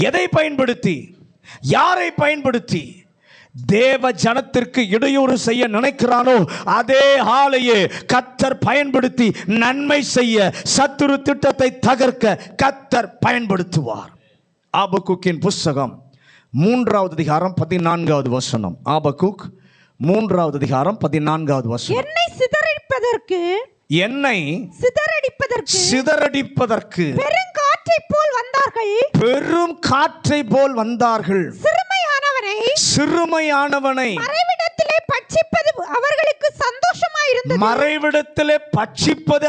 எதை பயன்படுத்தி, யாரை பயன்படுத்தி தேவ ஜனத்திற்கு இடையூறு செய்ய நினைக்கிறானோ அதே ஆளையே கர்த்தர் பயன்படுத்தி நன்மை செய்ய, சத்துரு திட்டத்தை தகர்க்க கர்த்தர் பயன்படுத்துவார். ஆபக்கூக்கின் புஸ்தகம் 3வது அதிகாரம் 14வது வசனம். ஆபக்கூக் 3வது அதிகாரம் 14வது வசனம். என்னை சிதறடிப்பதற்கு பெரும் காற்றை போல் வந்தார்கள். சிறுமையானவனை மறைவிடத்திலே பட்சிப்பது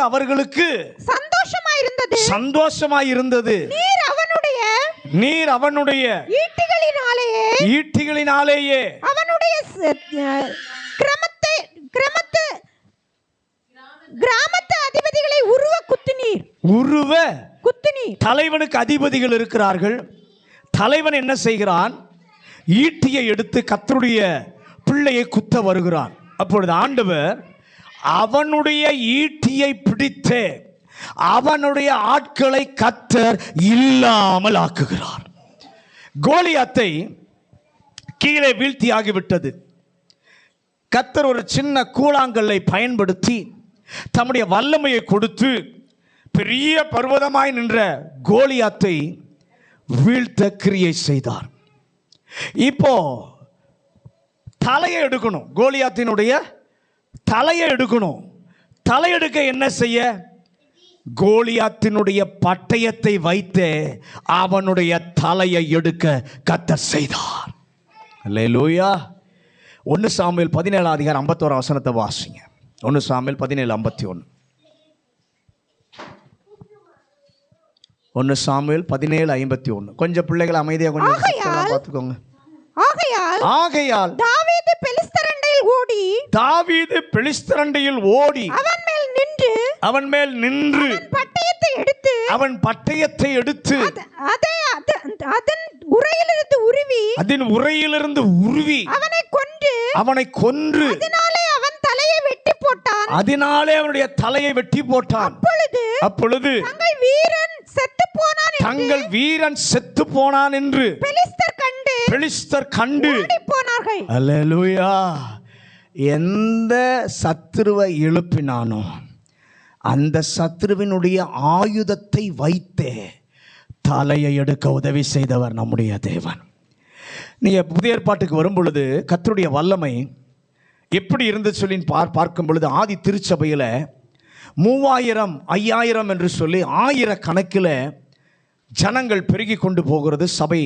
அவர்களுக்கு சந்தோஷமாயிருந்தது. நீர் அவனுடைய ஈட்டிகளினாலேயே அவனுடைய கிராமத்து அதிபதிகளை உருவ குத்தினீர். தலைவனுக்கு அதிபதிகள் இருக்கிறார்கள். தலைவன் என்ன செய்கிறான்? ஈட்டியை எடுத்து கர்த்தருடைய பிள்ளையை குத்த வருகிறான். அப்பொழுது ஆண்டவர் அவனுடைய ஈட்டியை பிடித்து அவனுடைய ஆட்களை கர்த்தர் இல்லாமல் ஆக்குகிறார். கோலியாத்தை கீழே வீழ்த்தி ஆகிவிட்டது. கர்த்தர் ஒரு சின்ன கூழாங்கல்லை பயன்படுத்தி தம்முடைய வல்லமையை கொடுத்து பெரிய பர்வதமாய் நின்ற கோலியாத்தை வீழ்த்த கிரியை செய்தார். இப்போ தலையை எடுக்கணும், கோலியாத்தினுடைய தலையை எடுக்கணும். தலையெடுக்க என்ன செய்ய? கோலியாத்தினுடைய பட்டயத்தை வைத்து அவனுடைய தலையை எடுக்க கர்த்தர் செய்தார். அல்லேலூயா. 1 சாமுவேல் 17 அதிகாரம் 51 வசனத்தை வாசிங்க. 1 சாமுவேல் 17:51. 1 சாமுவேல் 17:51. கொஞ்சம் பிள்ளைகள் அமைதியாக கொஞ்சம் பார்த்துக்கோங்க. ஆகையால் தாவீது பெலிஸ்தரண்டையில் ஓடி அவன் மேல் நின்று அவன் பட்டயத்தை எடுத்து அதன் உரையிலிருந்து உருவி அவனை கொன்று அதனாலே அவனுடைய தலையை வெட்டி போட்டான். அப்பொழுது தங்கள் வீரன் செத்து போனான் என்று பெலிஸ்தர் கண்டு போனார்கள். அல்லேலூயா. எந்த சத்துருவை எழுப்பினானோ அந்த சத்துருவினுடைய ஆயுதத்தை வைத்தே தலையை எடுக்க உதவி செய்தவர் நம்முடைய தேவன். நீங்கள் புதிய ஏற்பாட்டுக்கு வரும் பொழுது கர்த்தருடைய வல்லமை எப்படி இருந்து சொல்லி பார்க்கும் பொழுது ஆதி திருச்சபையில் 3000 5000 என்று சொல்லி 1000 கணக்கில் ஜனங்கள் பெருகி கொண்டு போகிறது. சபை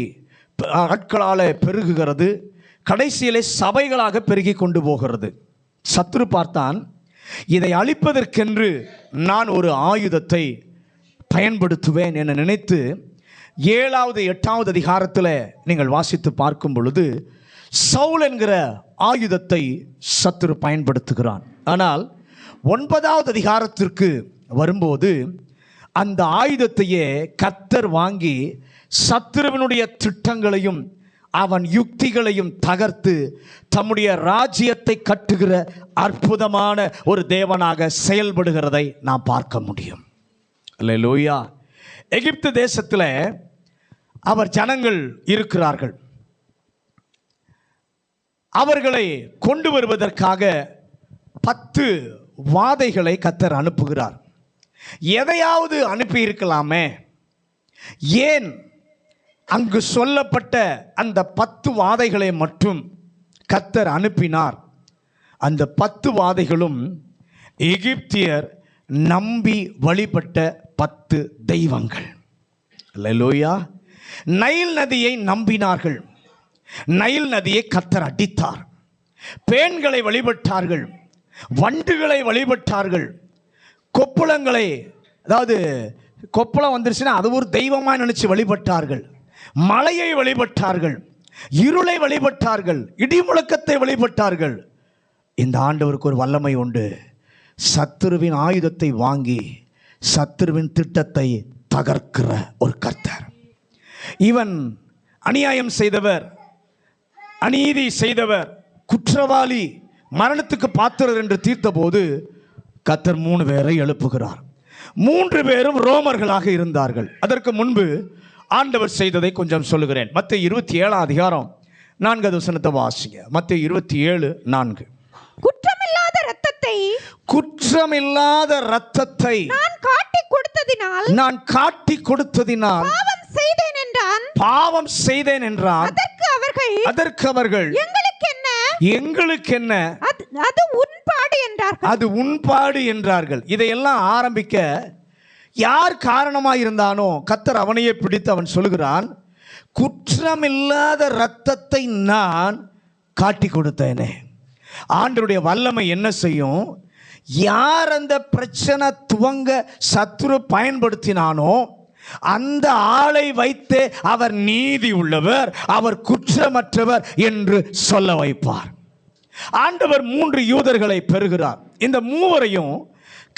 ஆட்களால் பெருகுகிறது. கடைசியிலே சபைகளாக பெருகி கொண்டு போகிறது. சத்துரு பார்த்தான், இதை அழிப்பதற்கென்று நான் ஒரு ஆயுதத்தை பயன்படுத்துவேன் என நினைத்து 7வது 8வது அதிகாரத்தில் நீங்கள் வாசித்து பார்க்கும் பொழுது சவுல் என்கிற ஆயுதத்தை சத்துரு பயன்படுத்துகிறான். ஆனால் 9வது அதிகாரத்திற்கு வரும்போது அந்த ஆயுதத்தையே கர்த்தர் வாங்கி சத்துருவினுடைய திட்டங்களையும் அவன் யுக்திகளையும் தகர்த்து தம்முடைய ராஜ்யத்தை கட்டுகிற அற்புதமான ஒரு தேவனாக செயல்படுகிறதை நாம் பார்க்க முடியும். அல்லேலூயா. எகிப்து தேசத்தில் அவர் ஜனங்கள் இருக்கிறார்கள். அவர்களை கொண்டு வருவதற்காக 10 வாதைகளை கர்த்தர் அனுப்புகிறார். எதையாவது அனுப்பி இருக்கலாமே, ஏன் அங்கு சொல்லப்பட்ட அந்த 10 வாதைகளை மட்டும் கர்த்தர் அனுப்பினார்? அந்த 10 வாதைகளும் எகிப்தியர் நம்பி வழிபட்ட 10 தெய்வங்கள். அல்லேலூயா. நைல் நதியை நம்பினார்கள். நைல் நதியை கர்த்தர் அடித்தார். பேன்களை வழிபட்டார்கள், வண்டுகளை வழிபட்டார்கள், கொப்புளங்களை, அதாவது கொப்புளம் வந்துருச்சுன்னா அது ஒரு தெய்வமாக நினைச்சு வழிபட்டார்கள், மலையை வழிபட்டார்கள், இருளை வழிபட்டார்கள், இடி முழக்கத்தை வழிபட்டார்கள். இந்த ஆண்டவருக்கு ஒரு வல்லமை உண்டு. சத்துருவின் ஆயுதத்தை வாங்கி சத்துருவின் திட்டத்தை தகர்க்கிற ஒரு கர்த்தர். இவன் அநியாயம் செய்தவர், அநீதி செய்தவர், குற்றவாளி, மரணத்துக்கு பாத்திரர் என்று தீர்த்தபோது கர்த்தர் 3 பேரை எழுப்புகிறார். 3 பேரும் ரோமர்களாக இருந்தார்கள். அதற்கு முன்பு ஆண்டவர் செய்ததை கொஞ்சம் சொல்லுகிறேன். மத்தேயு 27 அதிகாரம் 4வது வசனத்தை வாசிங்க. மத்தேயு 27:4. குற்றமில்லாத இரத்தத்தை நான் காட்டி கொடுத்ததினால் பாவம் செய்தேன் என்றான். அதற்கு அவர்கள் எங்களுக்கு என்ன, அது உன்பாடு என்றார்கள். இதையெல்லாம் ஆரம்பிக்க யார் காரணமாக இருந்தானோ கர்த்தர் அவனையே பிடித்து அவன் சொல்லுகிறான், குற்றமில்லாத இரத்தத்தை நான் காட்டி கொடுத்தேனே. ஆண்டவருடைய வல்லமை என்ன செய்யும்? யார் அந்த பிரச்சனை துவங்க சத்துரு பயன்படுத்தினானோ அந்த ஆளை வைத்து அவர் நீதி உள்ளவர், அவர் குற்றமற்றவர் என்று சொல்ல வைப்பார். ஆண்டவர் 3 யூதர்களை பெறுகிறார். இந்த 3வரையும்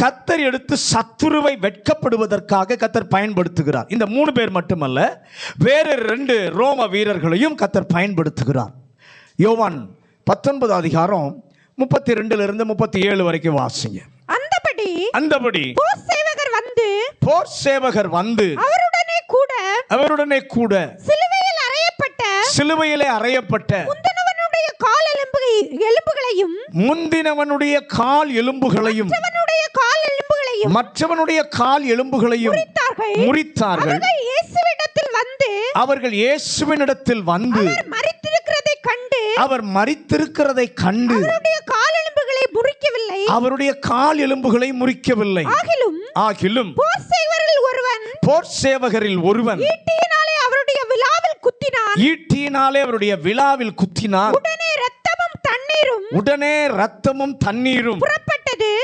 கர்த்தர் எடுத்து சத்துருவை வெட்கப்படுவதற்காக கர்த்தர் பயன்படுத்துகிறார். இந்த 3 பேர் மட்டுமல்ல, வேறு 2 ரோம வீரர்களையும் கர்த்தர் பயன்படுத்துகிறார். யோவான் 19 அதிகாரம் 32 37 வரைக்கும் வாசிங்க. அந்தபடி போர் சேவகர் வந்து அவருடனே கூட சிலுவையிலே அறையப்பட்ட முந்தினவனுடைய கால் எலும்புகளையும் மற்றவனுடைய கால் எலும்புகளையும் முறித்தார்கள். அவர்கள் இயேசுவினிடத்தில் வந்து அவர் மரித்திருக்கிறதை கண்டு அவருடைய கால் எலும்புகளை முறிக்கவில்லை. ஆகிலும் போர் சேவகரில் ஒருவன் ஈட்டியினாலே அவருடைய விலாவில் குத்தினான். உடனே ரத்தமும் தண்ணீரும்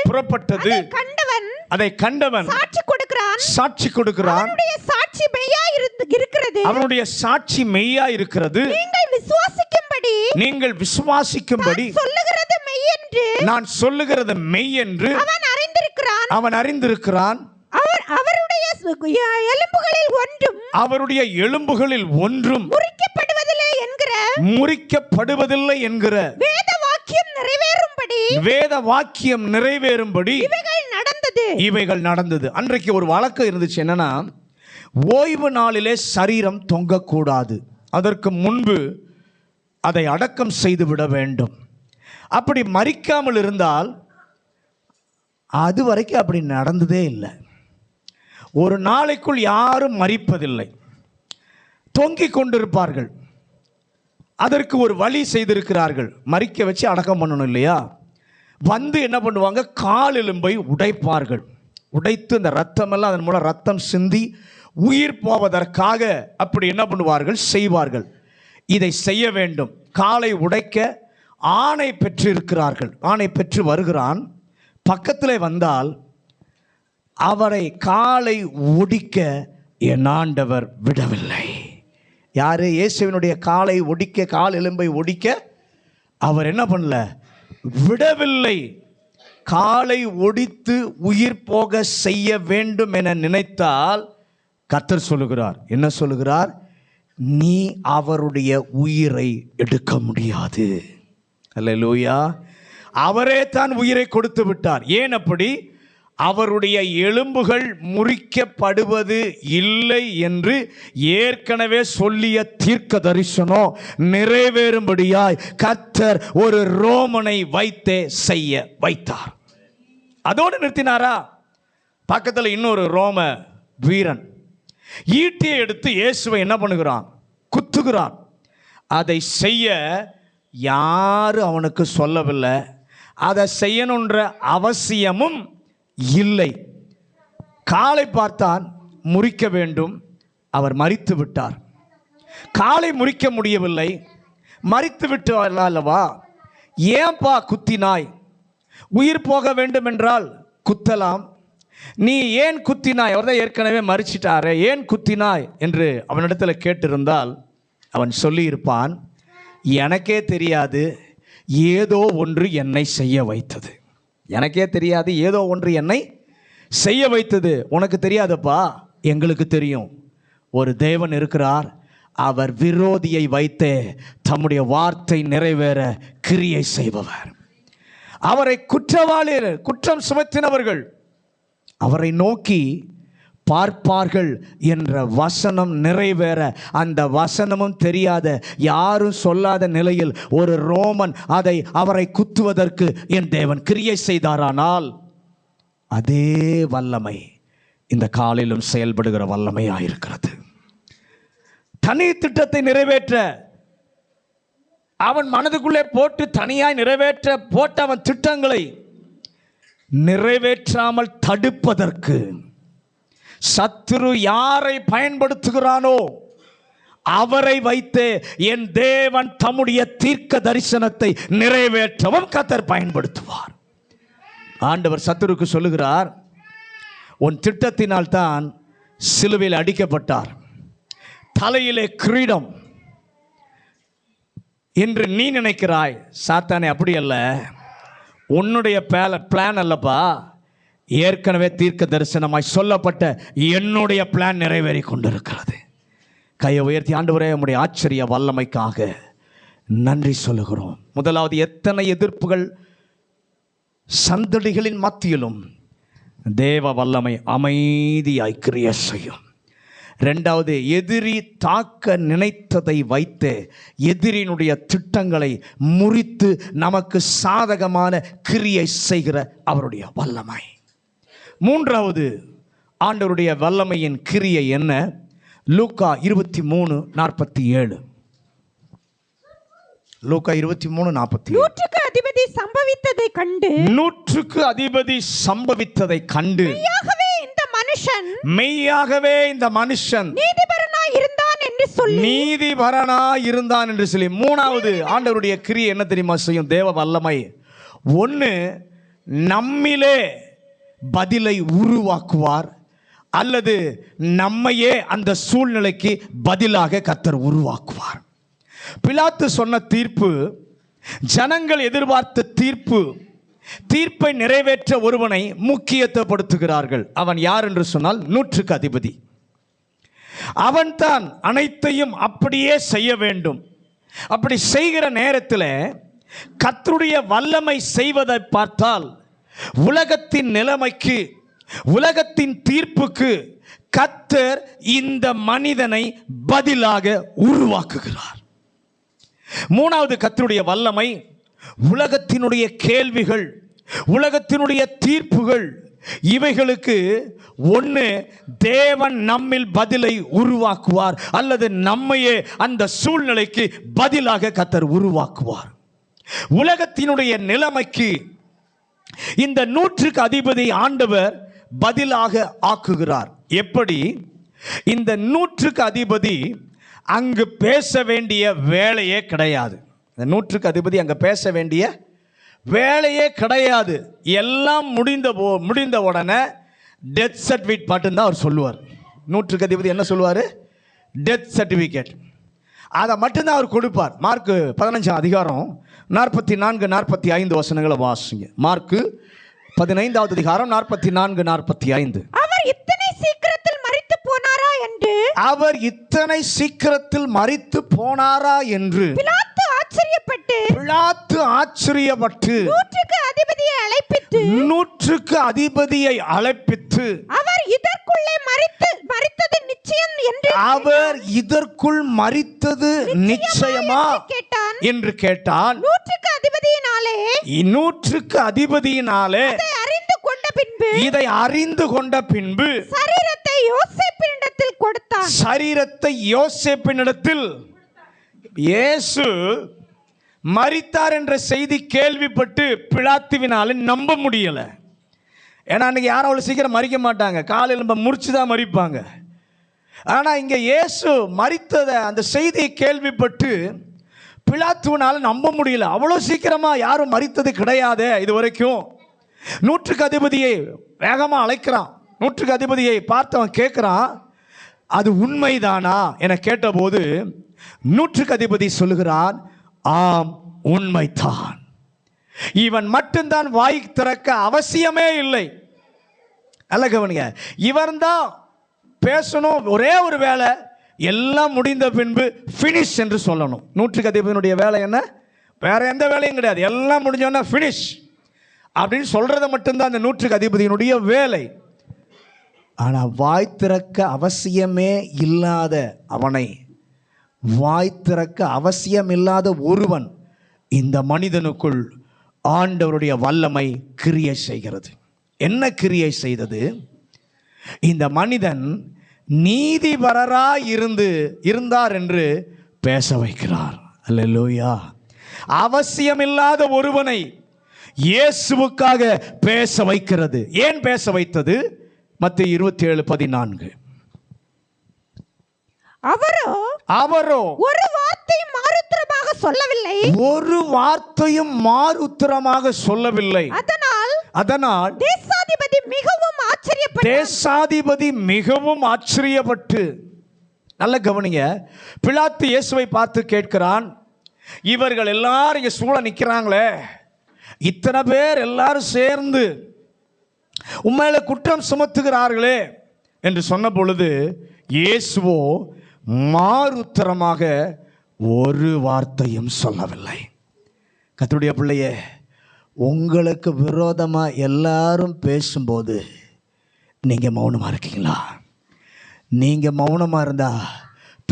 புறப்பட்டது. அதை கண்டவன் சாட்சி கொடுக்கிறான். அவனுடைய சாட்சி மெய்யா இருக்கிறது. நீங்கள் விசுவாசிக்கும்படி நான் சொல்லுகிறது மெய் என்று அவன் அறிந்திருக்கிறான். அவருடைய எலும்புகளில் ஒன்றும் முறிக்கப்படுவதில்லை என்கிற வேத வாக்கியம் வேத வாக்கியம் நிறைவேறும்படி இவைகள் நடந்தது. அன்றைக்கு ஒரு வழக்கம் இருந்துச்சு. என்னன்னா, ஓய்வு நாளிலே சரீரம் தொங்கக்கூடாது, அதற்கு முன்பு அதை அடக்கம் செய்து விட வேண்டும். அப்படி மரிக்காமல் இருந்தால், அது வரைக்கும் அப்படி நடந்ததே இல்லை. ஒரு நாளைக்குள் யாரும் மரிப்பதில்லை, தொங்கிக் கொண்டிருப்பார்கள். அதற்கு ஒரு வழி செய்திருக்கிறார்கள். மரிக்க வச்சு அடக்கம் பண்ணணும் இல்லையா? வந்து என்ன பண்ணுவாங்க, கால் எலும்பை உடைப்பார்கள். உடைத்து அந்த ரத்தமெல்லாம் அதன் மூலம் ரத்தம் சிந்தி உயிர் போவதற்காக அப்படி என்ன பண்ணுவார்கள், செய்வார்கள். இதை செய்ய வேண்டும். காலை உடைக்க ஆணை பெற்றிருக்கிறார்கள். ஆணை பெற்று வருகிறான். பக்கத்தில் வந்தால் அவரை காலை ஒடிக்க என் ஆண்டவர் விடவில்லை. யாரு? இயேசுவினுடைய காலை ஒடிக்க, கால் எலும்பை ஒடிக்க அவர் என்ன பண்ணல, விடவில்லை. காலை ஒடித்து உயிர் போக செய்ய வேண்டும் என நினைத்தால் கர்த்தர் சொல்லுகிறார், என்ன சொல்லுகிறார்? நீ அவருடைய உயிரை எடுக்க முடியாது. அல்லேலூயா. அவரே தான் உயிரை கொடுத்து விட்டார். ஏன் அப்படி? அவருடைய எலும்புகள் முறிக்கப்படுவது இல்லை என்று ஏற்கனவே சொல்லிய தீர்க்க தரிசனம் நிறைவேறும்படியாய் கர்த்தர் ஒரு ரோமனை வைத்தே செய்ய வைத்தார். அதோடு நிறுத்தினாரா? பக்கத்தில் இன்னொரு ரோம வீரன் ஈட்டியை எடுத்து இயேசுவை என்ன பண்ணுகிறான், குத்துகிறான். அதை செய்ய யாரும் அவனுக்கு சொல்லவில்லை. அதை செய்யணுன்ற அவசியமும் இல்லை. காலை பார்த்தான், முறிக்க வேண்டும். அவர் மரித்து விட்டார். காலை முறிக்க முடியவில்லை, மரித்து விட்டார் அல்லவா? ஏன்பா குத்தினாய்? உயிர் போக வேண்டும் என்றால் குத்தலாம். நீ ஏன் குத்தினாய்? அவர் தான் ஏற்கனவே மரிச்சிட்டாரே, ஏன் குத்தினாய் என்று அவனிடத்தில் கேட்டிருந்தால் அவன் சொல்லியிருப்பான், எனக்கே தெரியாது, ஏதோ ஒன்று என்னை செய்ய வைத்தது. எனக்கே தெரியாது, ஏதோ ஒன்று என்னை செய்ய வைத்தது. உனக்கு தெரியாதப்பா, எங்களுக்கு தெரியும். ஒரு தேவன் இருக்கிறார், அவர் விரோதியை வைத்தே தம்முடைய வார்த்தை நிறைவேற கிரியை செய்பவர். அவரை குற்றவாளிகள், குற்றம் சுமத்தினவர்கள் அவரை நோக்கி பார்ப்பார்கள் என்ற வசனம் நிறைவேற, அந்த வசனமும் தெரியாத, யாரும் சொல்லாத நிலையில் ஒரு ரோமன் அவரை குத்துவதற்கு என் தேவன் கிரியை செய்தாரானால், அதே வல்லமை இந்த காலையிலும் செயல்படுகிற வல்லமையாயிருக்கிறது. தனி திட்டத்தை நிறைவேற்ற அவன் மனதுக்குள்ளே போட்டு தனியாய் நிறைவேற்ற போட்ட அவன் திட்டங்களை நிறைவேற்றாமல் தடுப்பதற்கு சத்துரு யாரை பயன்படுத்துகிறானோ அவரை வைத்து என் தேவன் தம்முடைய தீர்க்க தரிசனத்தை நிறைவேற்றவும் கர்த்தர் பயன்படுத்துவார். ஆண்டவர் சத்துருக்கு சொல்லுகிறார், உன் திட்டத்தினால் தான் சிலுவையில் அடிக்கப்பட்டார், தலையிலே கிரீடம் என்று நீ நினைக்கிறாய். சாத்தானே, அப்படி அல்ல. உன்னுடைய பிளான் அல்லப்பா, ஏற்கனவே தீர்க்க தரிசனமாய் சொல்லப்பட்ட என்னுடைய பிளான் நிறைவேறி கொண்டிருக்கிறது. கையை உயர்த்தி, ஆண்டவரே உம்முடைய ஆச்சரிய வல்லமைக்காக நன்றி சொல்லுகிறோம். முதலாவது, எத்தனை எதிர்ப்புகள் சந்தடிகளின் மத்தியிலும் தேவ வல்லமை அமைதியாய் கிரியை செய்யும். ரெண்டாவது, எதிரி தாக்க நினைத்ததை வைத்து எதிரியினுடைய திட்டங்களை முறித்து நமக்கு சாதகமான கிரியை செய்கிற அவருடைய வல்லமை. மூன்றாவது, ஆண்டவருடைய வல்லமையின் கிரியை என்ன? லூக்கா 23:47. லூக்கா 23:47. நூற்றுக்கு அதிபதி சம்பவித்ததை கண்டு மெய்யாகவே இந்த மனுஷன் நீதிபரனாய் இருந்தான் என்று சொல்லி. மூணாவது, ஆண்டவருடைய கிரியை என்ன தெரியுமா செய்யும்? தேவ வல்லமை ஒன்று, நம்மிலே பதிலை உருவாக்குவார், அல்லது நம்மையே அந்த சூழ்நிலைக்கு பதிலாக கர்த்தர் உருவாக்குவார். பிலாத்து சொன்ன தீர்ப்பு, ஜனங்கள் எதிர்பார்த்த தீர்ப்பு, தீர்ப்பை நிறைவேற்ற ஒருவனை முக்கியத்துவப்படுத்துகிறார்கள். அவன் யார் என்று சொன்னால் நூற்றுக்கு அதிபதி. அவன்தான் அனைத்தையும் அப்படியே செய்ய வேண்டும். அப்படி செய்கிற நேரத்தில் கர்த்தருடைய வல்லமை செய்வதை பார்த்தால் உலகத்தின் நிலைமைக்கு, உலகத்தின் தீர்ப்புக்கு கர்த்தர் இந்த மனிதனை பதிலாக உருவாக்குகிறார். மூணாவது கர்த்தருடைய வல்லமை உலகத்தினுடைய கேள்விகள், உலகத்தினுடைய தீர்ப்புகள், இவைகளுக்கு ஒன்று தேவன் நம்மில் பதிலை உருவாக்குவார், அல்லது நம்மையே அந்த சூழ்நிலைக்கு பதிலாக கர்த்தர் உருவாக்குவார். உலகத்தினுடைய நிலைமைக்கு இந்த 100க்கு அதிபதி ஆண்டவர் பதிலாக ஆக்குகிறார். எப்படி? இந்த 100க்கு அதிபதி அங்கு பேச வேண்டிய வேலையே கிடையாது. இந்த 100க்கு அதிபதி அங்கே பேச வேண்டிய வேலையே கிடையாது. எல்லாம் முடிந்த உடனே டெத் சர்டிஃபிகேட் மட்டும்தான் அவர் சொல்லுவார். 100க்கு அதிபதி என்ன சொல்லுவார்? Death certificate. அதை மட்டும்தான் அவர் கொடுப்பார். மார்க்கு 15 அதிகாரம் 44, 45 வசனங்களை வாசிங்க. மார்க்கு 15வது அதிகாரம் 44, 45. அவர் இத்தனை சீக்கிரத்தில் மரித்து போனாரா என்று, அவர் இத்தனை சீக்கிரத்தில் மரித்து போனாரா என்று பிலாத்து ஆச்சரியப்பட்டு 100க்கு அதிபதியை அழைப்பித்து 100க்கு அதிபதியை அழைப்பித்து அவர் இதற்குள்ளே மரித்தது நிச்சயம் என்று, அவர் இதற்குள் மரித்தது நிச்சயமா கேட்டான் என்று கேட்டான். 100க்கு அதிபதியினாலே 100க்கு அதிபதியினாலே இதை அறிந்து கொண்ட பின்பு சரீரத்தை யோசேப்பினிடத்தில் கொடுத்தான். சரீரத்தை யோசேப்பினிடத்தில் இயேசு மரித்தார் என்ற செய்தி கேள்விப்பட்டு பிலாத்துவினால நம்ப முடியல. ஏன்னா அன்னைக்கு யாரும் அவ்வளோ சீக்கிரம் மறிக்க மாட்டாங்க, காலையில் நம்ம முடிச்சு தான் மறிப்பாங்க. ஆனால் இங்கே இயேசு மரித்ததை அந்த செய்தியை கேள்விப்பட்டு பிலாத்துவினால நம்ப முடியல. அவ்வளோ சீக்கிரமாக யாரும் மரித்தது கிடையாது இது வரைக்கும். 100க்கு அதிபதியை வேகமாக அழைக்கிறான். 100க்கு அதிபதியை பார்த்தவன் கேட்குறான், அது உண்மைதானா என கேட்டபோது 100க்கு அதிபதி சொல்லுகிறான், ஆம் உண்மைதான். இவன் மட்டும்தான் வாய் திறக்க அவசியமே இல்லை. நல்ல கவனிங்க, இவன் தான் பேசணும். ஒரே ஒரு வேலை, எல்லாம் முடிந்த பின்பு ஃபினிஷ் என்று சொல்லணும். 100க்கு அதிபதியினுடைய வேலை என்ன? வேற எந்த வேலையும் கிடையாது. எல்லாம் முடிஞ்சோன்னா ஃபினிஷ் அப்படின்னு சொல்றத மட்டும்தான் அந்த 100க்கு அதிபதியினுடைய வேலை. ஆனால் வாய் திறக்க அவசியமே இல்லாத அவனை, வாய் திறக்க அவசியம் இல்லாத ஒருவன், இந்த மனிதனுக்குள் ஆண்டவருடைய வல்லமை கிரியை செய்கிறது. என்ன கிரியை செய்தது? இந்த மனிதன் நீதிபரராய் இருந்தார் என்று பேச வைக்கிறார். அல்லேலூயா. அவசியமில்லாத ஒருவனை இயேசுவுக்காக பேச வைக்கிறது. ஏன் பேச வைத்தது? மத்தேயு 27:14. அவரோ ஒரு வார்த்தையும் மாறுத்தரமாக சொல்லவில்லை. ஒரு வார்த்தையும் மாறுத்தரமாக சொல்லவில்லை. அதனால் தேசாதிபதி மிகவும் ஆச்சரியப்பட்டு, நல்ல கவனிங்க, பிலாத்து இயேசுவை பார்த்து கேட்கிறான், இவர்கள் எல்லாரும் இங்க சூழ நிற்கிறாங்களே, இத்தனை பேர் எல்லாரும் சேர்ந்து உண்மையில குற்றம் சுமத்துகிறார்களே என்று சொன்ன பொழுது இயேசுவோ மாறுத்தரமாக ஒரு வார்த்தையும் சொல்லவில்லை. கர்த்தருடைய பிள்ளையே, உங்களுக்கு விரோதமாக எல்லாரும் பேசும்போது நீங்கள் மௌனமாக இருக்கீங்களா? நீங்கள் மௌனமாக இருந்தால்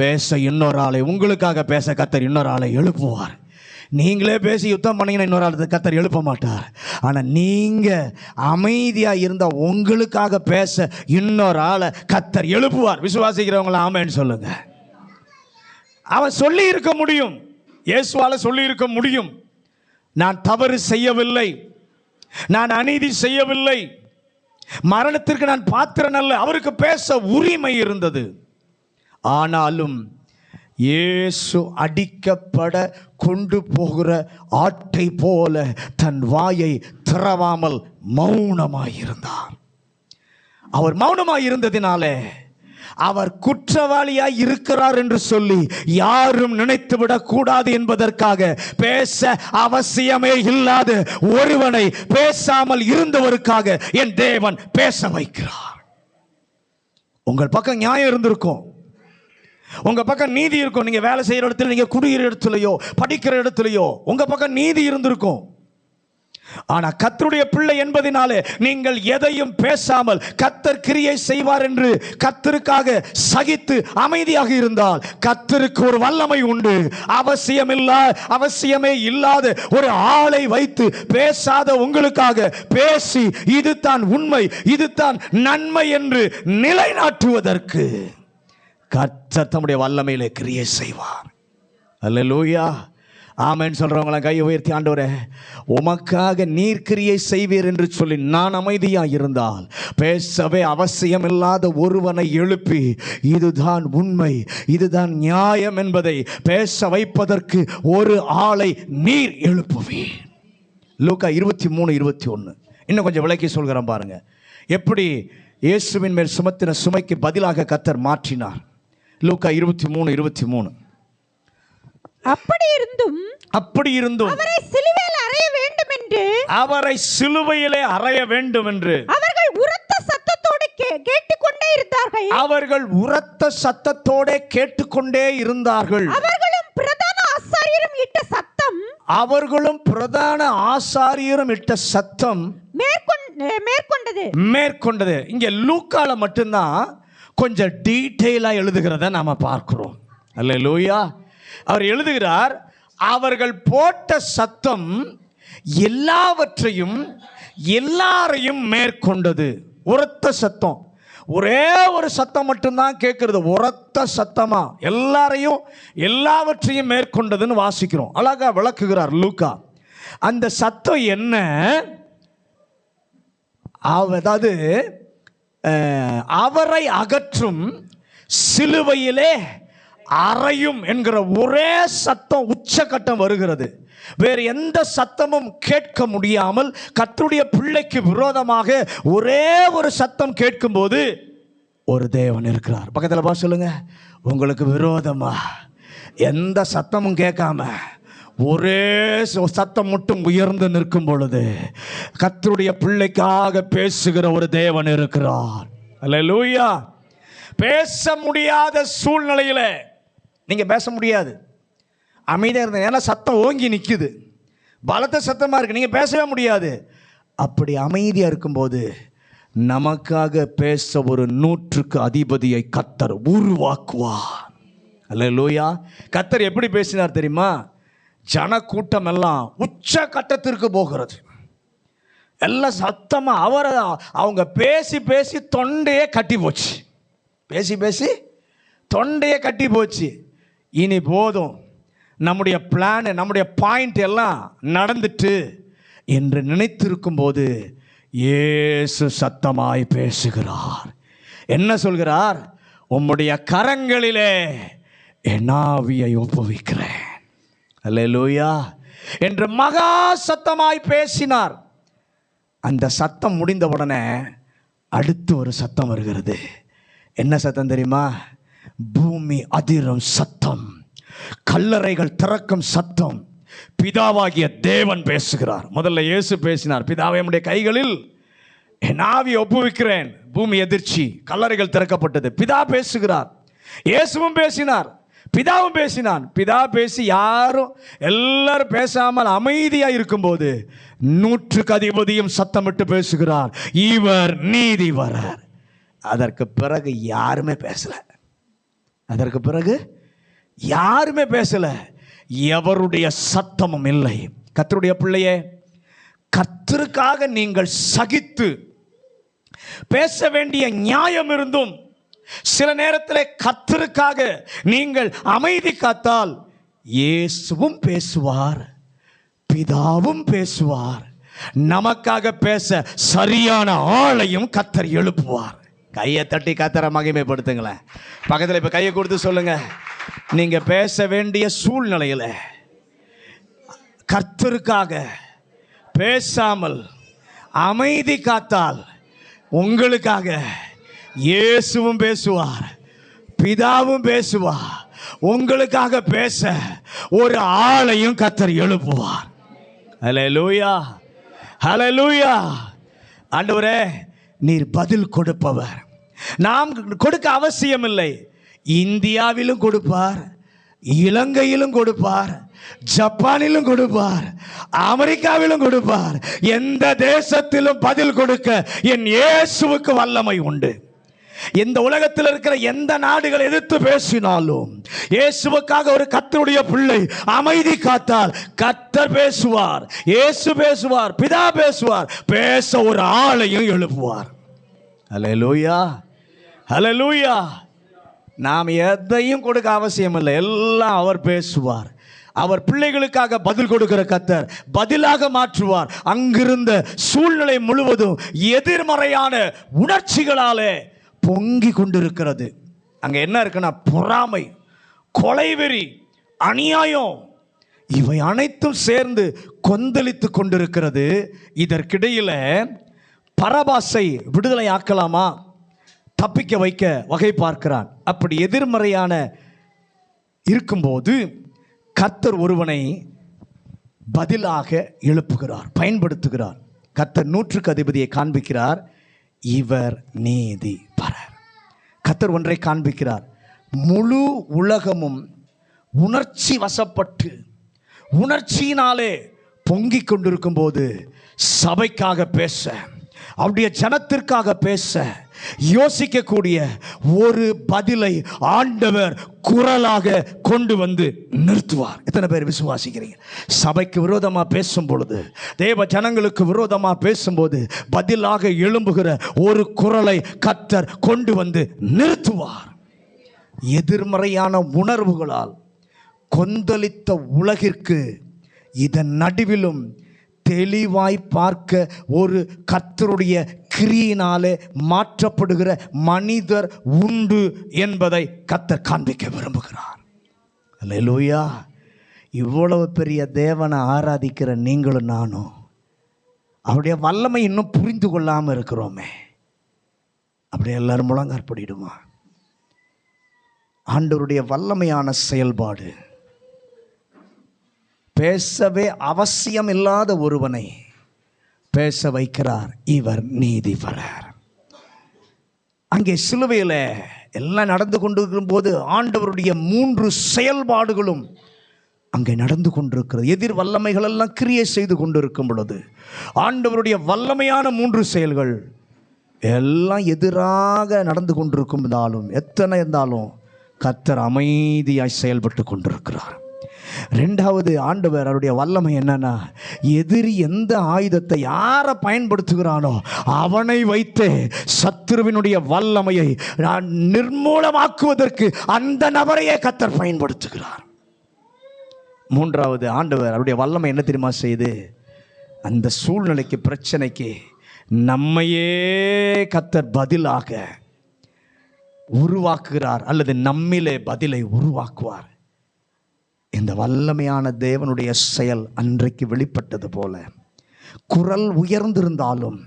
பேச இன்னொரு ஆளை, உங்களுக்காக பேச கர்த்தர் இன்னொரு ஆளை எழுப்புவார். நீங்களே பேசி யுத்தம் பண்ணீங்கன்னா இன்னொரு ஆள் கர்த்தர் எழுப்ப மாட்டார். ஆனால் நீங்கள் அமைதியாக இருந்தால் உங்களுக்காக பேச இன்னொரு ஆளை கர்த்தர் எழுப்புவார். விசுவாசிக்கிறவங்கள ஆமென்னு சொல்லுங்க. அவன் சொல்லி இருக்க முடியும், இயேசுவால சொல்லி இருக்க முடியும், நான் தவறு செய்யவில்லை, நான் அநீதி செய்யவில்லை, மரணத்திற்கு நான் பாத்திரன் அல்ல. அவருக்கு பேச உரிமை இருந்தது. ஆனாலும் இயேசு அடிக்கப்பட கொண்டு போகிற ஆட்டை போல தன் வாயை திறவாமல் மௌனமாயிருந்தார். அவர் மௌனமாயிருந்ததினாலே அவர் குற்றவாளியாய் இருக்கிறார் என்று சொல்லி யாரும் நினைத்துவிடக் கூடாது என்பதற்காக பேச அவசியமே இல்லாத ஒருவனை பேசாமல் இருந்தவருக்காக என் தேவன் பேச வைக்கிறார். உங்கள் பக்கம் நியாயம் இருந்திருக்கும், உங்க பக்கம் நீதி இருக்கும். நீங்க வேலை செய்யற இடத்துல, நீங்க குடிக்கிற இடத்துலயோ, படிக்கிற இடத்துலயோ உங்க பக்கம் நீதி இருந்திருக்கும். ஆனா கர்த்தருடைய பிள்ளை என்பதினாலே நீங்கள் எதையும் பேசாமல் கர்த்தர் கிரியை செய்வார் என்று கர்த்தருக்காக சகித்து அமைதியாக இருந்தால் கர்த்தருக்கு ஒரு வல்லமை உண்டு. அவசியமே இல்லாத ஒரு ஆளை வைத்து பேசாத உங்களுக்காக பேசி இதுதான் உண்மை, இதுதான் நன்மை என்று நிலைநாட்டுவதற்கு கர்த்தர் தம்முடைய வல்லமையிலே கிரியை செய்வார். அல்லேலூயா. ஆமென் சொல்றவங்களாம் கையை உயர்த்தி, ஆண்டவரே உமக்காக நீர் கிரியை செய்வீர் என்று சொல்லி நான் அமைதியாக இருந்தால் பேசவே அவசியமில்லாத ஒருவனை எழுப்பி இதுதான் உண்மை, இதுதான் நியாயம் என்பதை பேச வைப்பதற்கு ஒரு ஆளை நீர் எழுப்புவீர். லூக்கா 23:21 இன்னும் கொஞ்சம் விளக்கி சொல்கிறேன் பாருங்க. எப்படி இயேசுவின் மேல் சுமத்தின சுமைக்கு பதிலாக கர்த்தர் மாற்றினார். லூக்கா 23:23 அப்படி இருந்தும் அவரை சிலுவையில் அறைய வேண்டும் என்று அவர்கள் உரத்த சத்தத்தோடு கேட்டுக்கொண்டே இருந்தார்கள். அவர்களும் பிரதான ஆசாரியரும் இட்ட சத்தம் மேற்கொண்டது. இங்க லூக்கால மட்டும்தான் கொஞ்சம் டீட்டெயிலா எழுதுகிறத நாம பார்க்கிறோம். அல்லேலூயா. அவர் எழுதுகிறார், அவர்கள் போட்ட சத்தம் எல்லாரையும் மேற்கொண்டது. உரத்த சத்தம், ஒரே ஒரு சத்தம் மட்டும்தான் கேட்கிறது, உரத்த சத்தமா எல்லாவற்றையும் மேற்கொண்டதுன்னு வாசிக்கிறோம். அழகா விளக்குகிறார் லூக்கா. அந்த சத்தம் என்ன? அதாவது அவரை அகற்றும், சிலுவையிலே அறையும் என்கிற ஒரே சத்தம் உச்சகட்டம் வருகிறது. வேறு எந்த சத்தமும் கேட்க முடியாமல் கர்த்தருடைய பிள்ளைக்கு விரோதமாக ஒரே ஒரு சத்தம் கேட்கும்போது ஒரு தேவன் இருக்கிறார். பக்கத்தில் பார்த்து சொல்லுங்க, உங்களுக்கு விரோதமா எந்த சத்தமும் கேட்காம ஒரே சத்தம் மட்டும் உயர்ந்து நிற்கும் பொழுது கர்த்தருடைய பிள்ளைக்காக பேசுகிற ஒரு தேவன் இருக்கிறார். அல்லேலூயா. பேச முடியாத சூழ்நிலையில நீங்க பேச முடியாது, அமைதியாக இருந்த, ஏன்னா சத்தம் ஓங்கி நிற்குது, பலத்த சத்தமா இருக்கு, நீங்க பேசவே முடியாது. அப்படி அமைதியா இருக்கும்போது நமக்காக பேச ஒரு 100க்கு அதிபதியை கர்த்தர் உருவாக்குவார். அல்லேலூயா. கர்த்தர் எப்படி பேசினார் தெரியுமா? ஜனக்கூட்டம் எல்லாம் உச்ச கட்டத்திற்கு போகிறது, எல்லாம் சத்தமா அவங்க பேசி பேசி தொண்டையே கட்டி போச்சு. இனி போதும், நம்முடைய பிளான், நம்முடைய பாயிண்ட் எல்லாம் நடந்துட்டு என்று நினைத்திருக்கும் போது இயேசு சத்தமாய் பேசுகிறார். என்ன சொல்கிறார்? உம்முடைய கரங்களிலே என் ஆவியை ஒப்புவிக்கிறேன். அல்லேலூயா என்று மகா சத்தமாய் பேசினார். அந்த சத்தம் முடிந்த உடனே அடுத்து ஒரு சத்தம் வருகிறது. என்ன சத்தம் தெரியுமா? பூமி அதிரும் சத்தம், கல்லறைகள் திறக்கும் சத்தம். பிதாவாகிய தேவன் பேசுகிறார். முதல்ல இயேசு பேசினார், பிதாவே உம்முடைய கைகளில் என் ஆவியை ஒப்புவிக்கிறேன். பூமி எதிர்ச்சி, கல்லறைகள் திறக்கப்பட்டது. பிதா பேசுகிறார், இயேசுவும் பேசினார், பிதாவும் பேசினான். பிதா பேசி எல்லாரும் பேசாமல் அமைதியா இருக்கும்போது 100க்கு அதிபதியும் சத்தமிட்டு பேசுகிறார், இவர் நீதிபரர். அதற்கு பிறகு யாருமே பேசல, எவருடைய சத்தமும் இல்லை. கர்த்தருடைய பிள்ளையே, கர்த்தருக்காக நீங்கள் சகித்து பேச வேண்டிய நியாயம் இருந்தும் சில நேரத்தில் கர்த்தருக்காக நீங்கள் அமைதி காத்தால் இயேசுவும் பேசுவார், பிதாவும் பேசுவார். நமக்காக பேச சரியான ஆளையும் கர்த்தர் எழுப்புவார். கையை தட்டி கர்த்தரை மகிமைப்படுத்துங்களேன். பக்கத்தில் இப்போ கையை கொடுத்து சொல்லுங்க, நீங்க பேச வேண்டிய சூழ்நிலையில் கர்த்தருக்காக பேசாமல் அமைதி காத்தால் உங்களுக்காக இயேசுவும் பேசுவார், பிதாவும் பேசுவார். உங்களுக்காக பேச ஒரு ஆளையும் கர்த்தர் எழுப்புவார். ஹல்லேலூயா, ஹல்லேலூயா. ஆண்டவரே, நீர் பதில் கொடுப்பவர். நாம் கொடுக்க அவசியம் இல்லை. இந்தியாவிலும் கொடுப்பார், இலங்கையிலும் கொடுப்பார், ஜப்பானிலும் கொடுப்பார், அமெரிக்காவிலும் கொடுப்பார். எந்த தேசத்திலும் பதில் கொடுக்க என் இயேசுவுக்கு வல்லமை உண்டு. இந்த உலகத்தில் இருக்கிற எந்த நாடுகள் எதிர்த்து பேசினாலும் இயேசுவுக்காக ஒரு கர்த்தருடைய பிள்ளை அமைதி காத்தால் கர்த்தர் பேசுவார், இயேசு பேசுவார், பிதா பேசுவார், பேச ஒரு ஆளையும் எழுப்புவார். ஹல்லேலூயா, ஹல்லேலூயா. நாம் எதையும் கொடுக்க அவசியம் இல்லை, எல்லாம் அவர் பேசுவார். அவர் பிள்ளைகளுக்காக பதில் கொடுக்கிற கர்த்தர் பதிலாக மாற்றுவார். அங்கிருந்த சூழ்நிலை முழுவதும் எதிர்மறையான உணர்ச்சிகளாலே பொங்கி கொண்டிருக்கிறது. அங்க என்ன இருக்குன்னா பொறாமை, கொலைவெறி, அநியாயம், இவை அனைத்தும் சேர்ந்து கொந்தளித்து கொண்டிருக்கிறது. இதற்கிடையில பரபாசை விடுதலை ஆக்கலாமா, தப்பிக்க வைக்க வகை பார்க்கிறான். அப்படி எதிர்மறையான இருக்கும்போது கர்த்தர் ஒருவனை பதிலாக எழுப்புகிறார், பயன்படுத்துகிறார். கர்த்தர் 100க்கு அதிபதியை காண்பிக்கிறார். இவர் நீதிபரர். கர்த்தர் ஒன்றை காண்பிக்கிறார். முழு உலகமும் உணர்ச்சி வசப்பட்டு உணர்ச்சியினாலே பொங்கிக் கொண்டிருக்கும் போது சபைக்காக பேச, அவருடைய ஜனத்திற்காக பேச யோசிக்கக்கூடிய ஒரு பதிலை ஆண்டவர் குரலாக கொண்டு வந்து நிறுத்துவார். எத்தனை பேர் விசுவாசிக்கிறீங்க? சபைக்கு விரோதமாக பேசும் பொழுது, தேவ ஜனங்களுக்கு விரோதமாக பேசும்போது பதிலாக எழும்புகிற ஒரு குரலை கர்த்தர் கொண்டு வந்து நிறுத்துவார். எதிர்மறையான உணர்வுகளால் கொந்தளித்த உலகிற்கு இதன் நடுவிலும் தெளிவாய் பார்க்க ஒரு கர்த்தருடைய கிரியினாலே மாற்றப்படுகிற மனிதர் உண்டு என்பதை கர்த்தர் காண்பிக்க விரும்புகிறார். அல்லேலூயா. இவ்வளவு பெரிய தேவனை ஆராதிக்கிற நீங்களும் நானும் அவருடைய வல்லமை இன்னும் புரிந்து கொள்ளாமல் இருக்கிறோமே. அப்படியே எல்லாரும் முழங்காற்படிடுமா? ஆண்டவருடைய வல்லமையான செயல்பாடு பேசவே அவசியம் இல்லாத ஒருவனை பேச வைக்கிறார். இவர் நீதிபரர். அங்கே சிலுவையில் எல்லாம் நடந்து கொண்டிருக்கும் போது ஆண்டவருடைய 3 செயல்பாடுகளும் அங்கே நடந்து கொண்டிருக்கிறது. எதிர் வல்லமைகள் எல்லாம் கிரியை செய்து கொண்டிருக்கும் பொழுது ஆண்டவருடைய வல்லமையான 3 செயல்கள் எல்லாம் எதிராக நடந்து கொண்டிருக்கும் எத்தனை இருந்தாலும் கர்த்தர் அமைதியாய் செயல்பட்டு கொண்டிருக்கிறார். 2வது ஆண்டவர் அவருடைய வல்லமை என்னன்னா, எதிரி எந்த ஆயுதத்தை யாரை பயன்படுத்துகிறானோ அவனை வைத்து சத்துருவினுடைய வல்லமையை நிர்மூலமாக்குவதற்கு அந்த நபரையே கர்த்தர் பயன்படுத்துகிறார். 3வது ஆண்டவர் அவருடைய வல்லமை என்ன தெரியுமா செய்து, அந்த சூழ்நிலைக்கு, பிரச்சனைக்கு நம்மையே கர்த்தர் பதிலாக உருவாக்குகிறார், அல்லது நம்மிலே பதிலை உருவாக்குவார். இந்த வல்லமையான தேவனுடைய செயல் அன்றைக்கு வெளிப்பட்டது போல குரல் உயர்ந்திருந்தாலும்,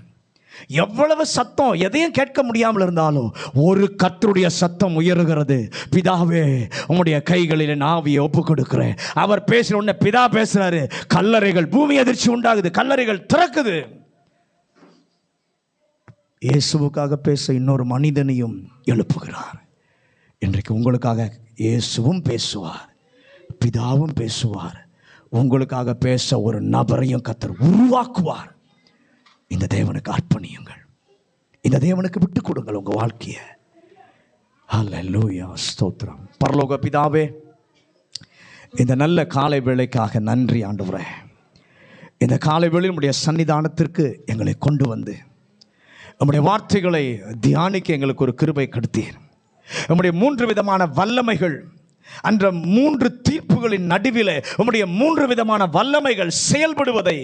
எவ்வளவு சத்தம் எதையும் கேட்க முடியாமல் இருந்தாலும் ஒரு கர்த்தருடைய சத்தம் உயருகிறது. பிதாவே, உம்முடைய கைகளில் என் ஆவியை ஒப்புக் கொடுக்கிறேன். அவர் பேசின உடனே பிதா பேசுறாரு. கல்லறைகள், பூமி அதிர்ச்சி உண்டாகுது, கல்லறைகள் திறக்குது. இயேசுவுக்காக பேச இன்னொரு மனிதனையும் எழுப்புகிறார். இன்றைக்கு உங்களுக்காக இயேசுவும் பேசுவார், பிதாவும் பேசுவார். உங்களுக்காக பேச ஒரு நபரையும் கர்த்தர் உருவாக்குவார். இந்த தேவனுக்கு அர்ப்பணியுங்கள், இந்த தேவனுக்கு விட்டு கொடுங்கள் உங்கள் வாழ்க்கையை. ஹல்லேலூயா, ஸ்தோத்திரம். பரலோக பிதாவே, இந்த நல்ல காலை வேளைக்காக நன்றி ஆண்டவரே. இந்த காலை வேளையில் உம்முடைய சன்னிதானத்திற்கு எங்களை கொண்டு வந்து உம்முடைய வார்த்தைகளை தியானிக்க எங்களுக்கு ஒரு கிருபை கொடுத்தீர். உம்முடைய 3 விதமான வல்லமைகள், அன்ற 3 தீர்ப்புகளின் நடுவிலே உம்முடைய 3 விதமான வல்லமைகள் செயல்படுவதை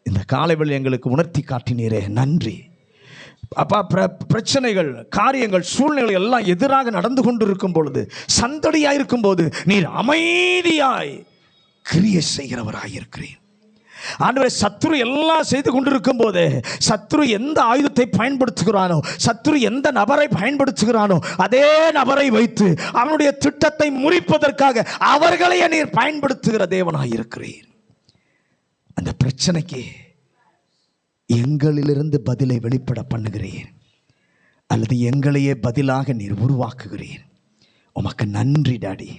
இந்த காலையில் எங்களுக்கு உணர்த்தி காட்டினீரே, நன்றி அப்பா. பிரச்சனைகள், காரியங்கள், சூழ்நிலைகள் எல்லாம் எதிராக நடந்து கொண்டிருக்கும் பொழுது, சந்தடியாய் இருக்கும் போது நீர் அமைதியாய் கிரியை செய்கிறவராயிருக்கிறீர் ஆண்டவரே. சத்துரு எல்லாம் செய்து கொண்டிருக்கும் போது, சத்துரு எந்த ஆயுதத்தை பயன்படுத்துகிறானோ, சத்துரு எந்த நபரை பயன்படுத்துகிறானோ அதே நபரை வைத்து அவனுடைய திட்டத்தை முறிப்பதற்காக அவர்களையே நீர் பயன்படுத்துகிற தேவனாயிருக்கிறீர். அந்த பிரச்சனைக்கு எங்களிலிருந்து பதிலை வெளிப்பட பண்ணுகிறீர், அல்லது எங்களையே பதிலாக நீர் உருவாக்குகிறீர். உமக்கு நன்றி டாடி.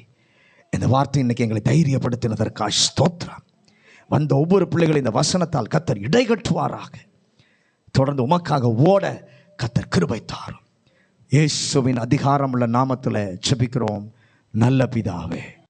இந்த வார்த்தை இன்னைக்கு எங்களை தைரியப்படுத்தினதற்காக ஸ்தோத்திரம். வந்த ஒவ்வொரு பிள்ளைகளும் இந்த வசனத்தால் கர்த்தர் இடைகட்டுவாராக. தொடர்ந்து உமக்காக ஓட கர்த்தர் கிருபை தாரும். இயேசுவின் அதிகாரமுள்ள நாமத்தில் ஜெபிக்கிறோம் நல்ல பிதாவே.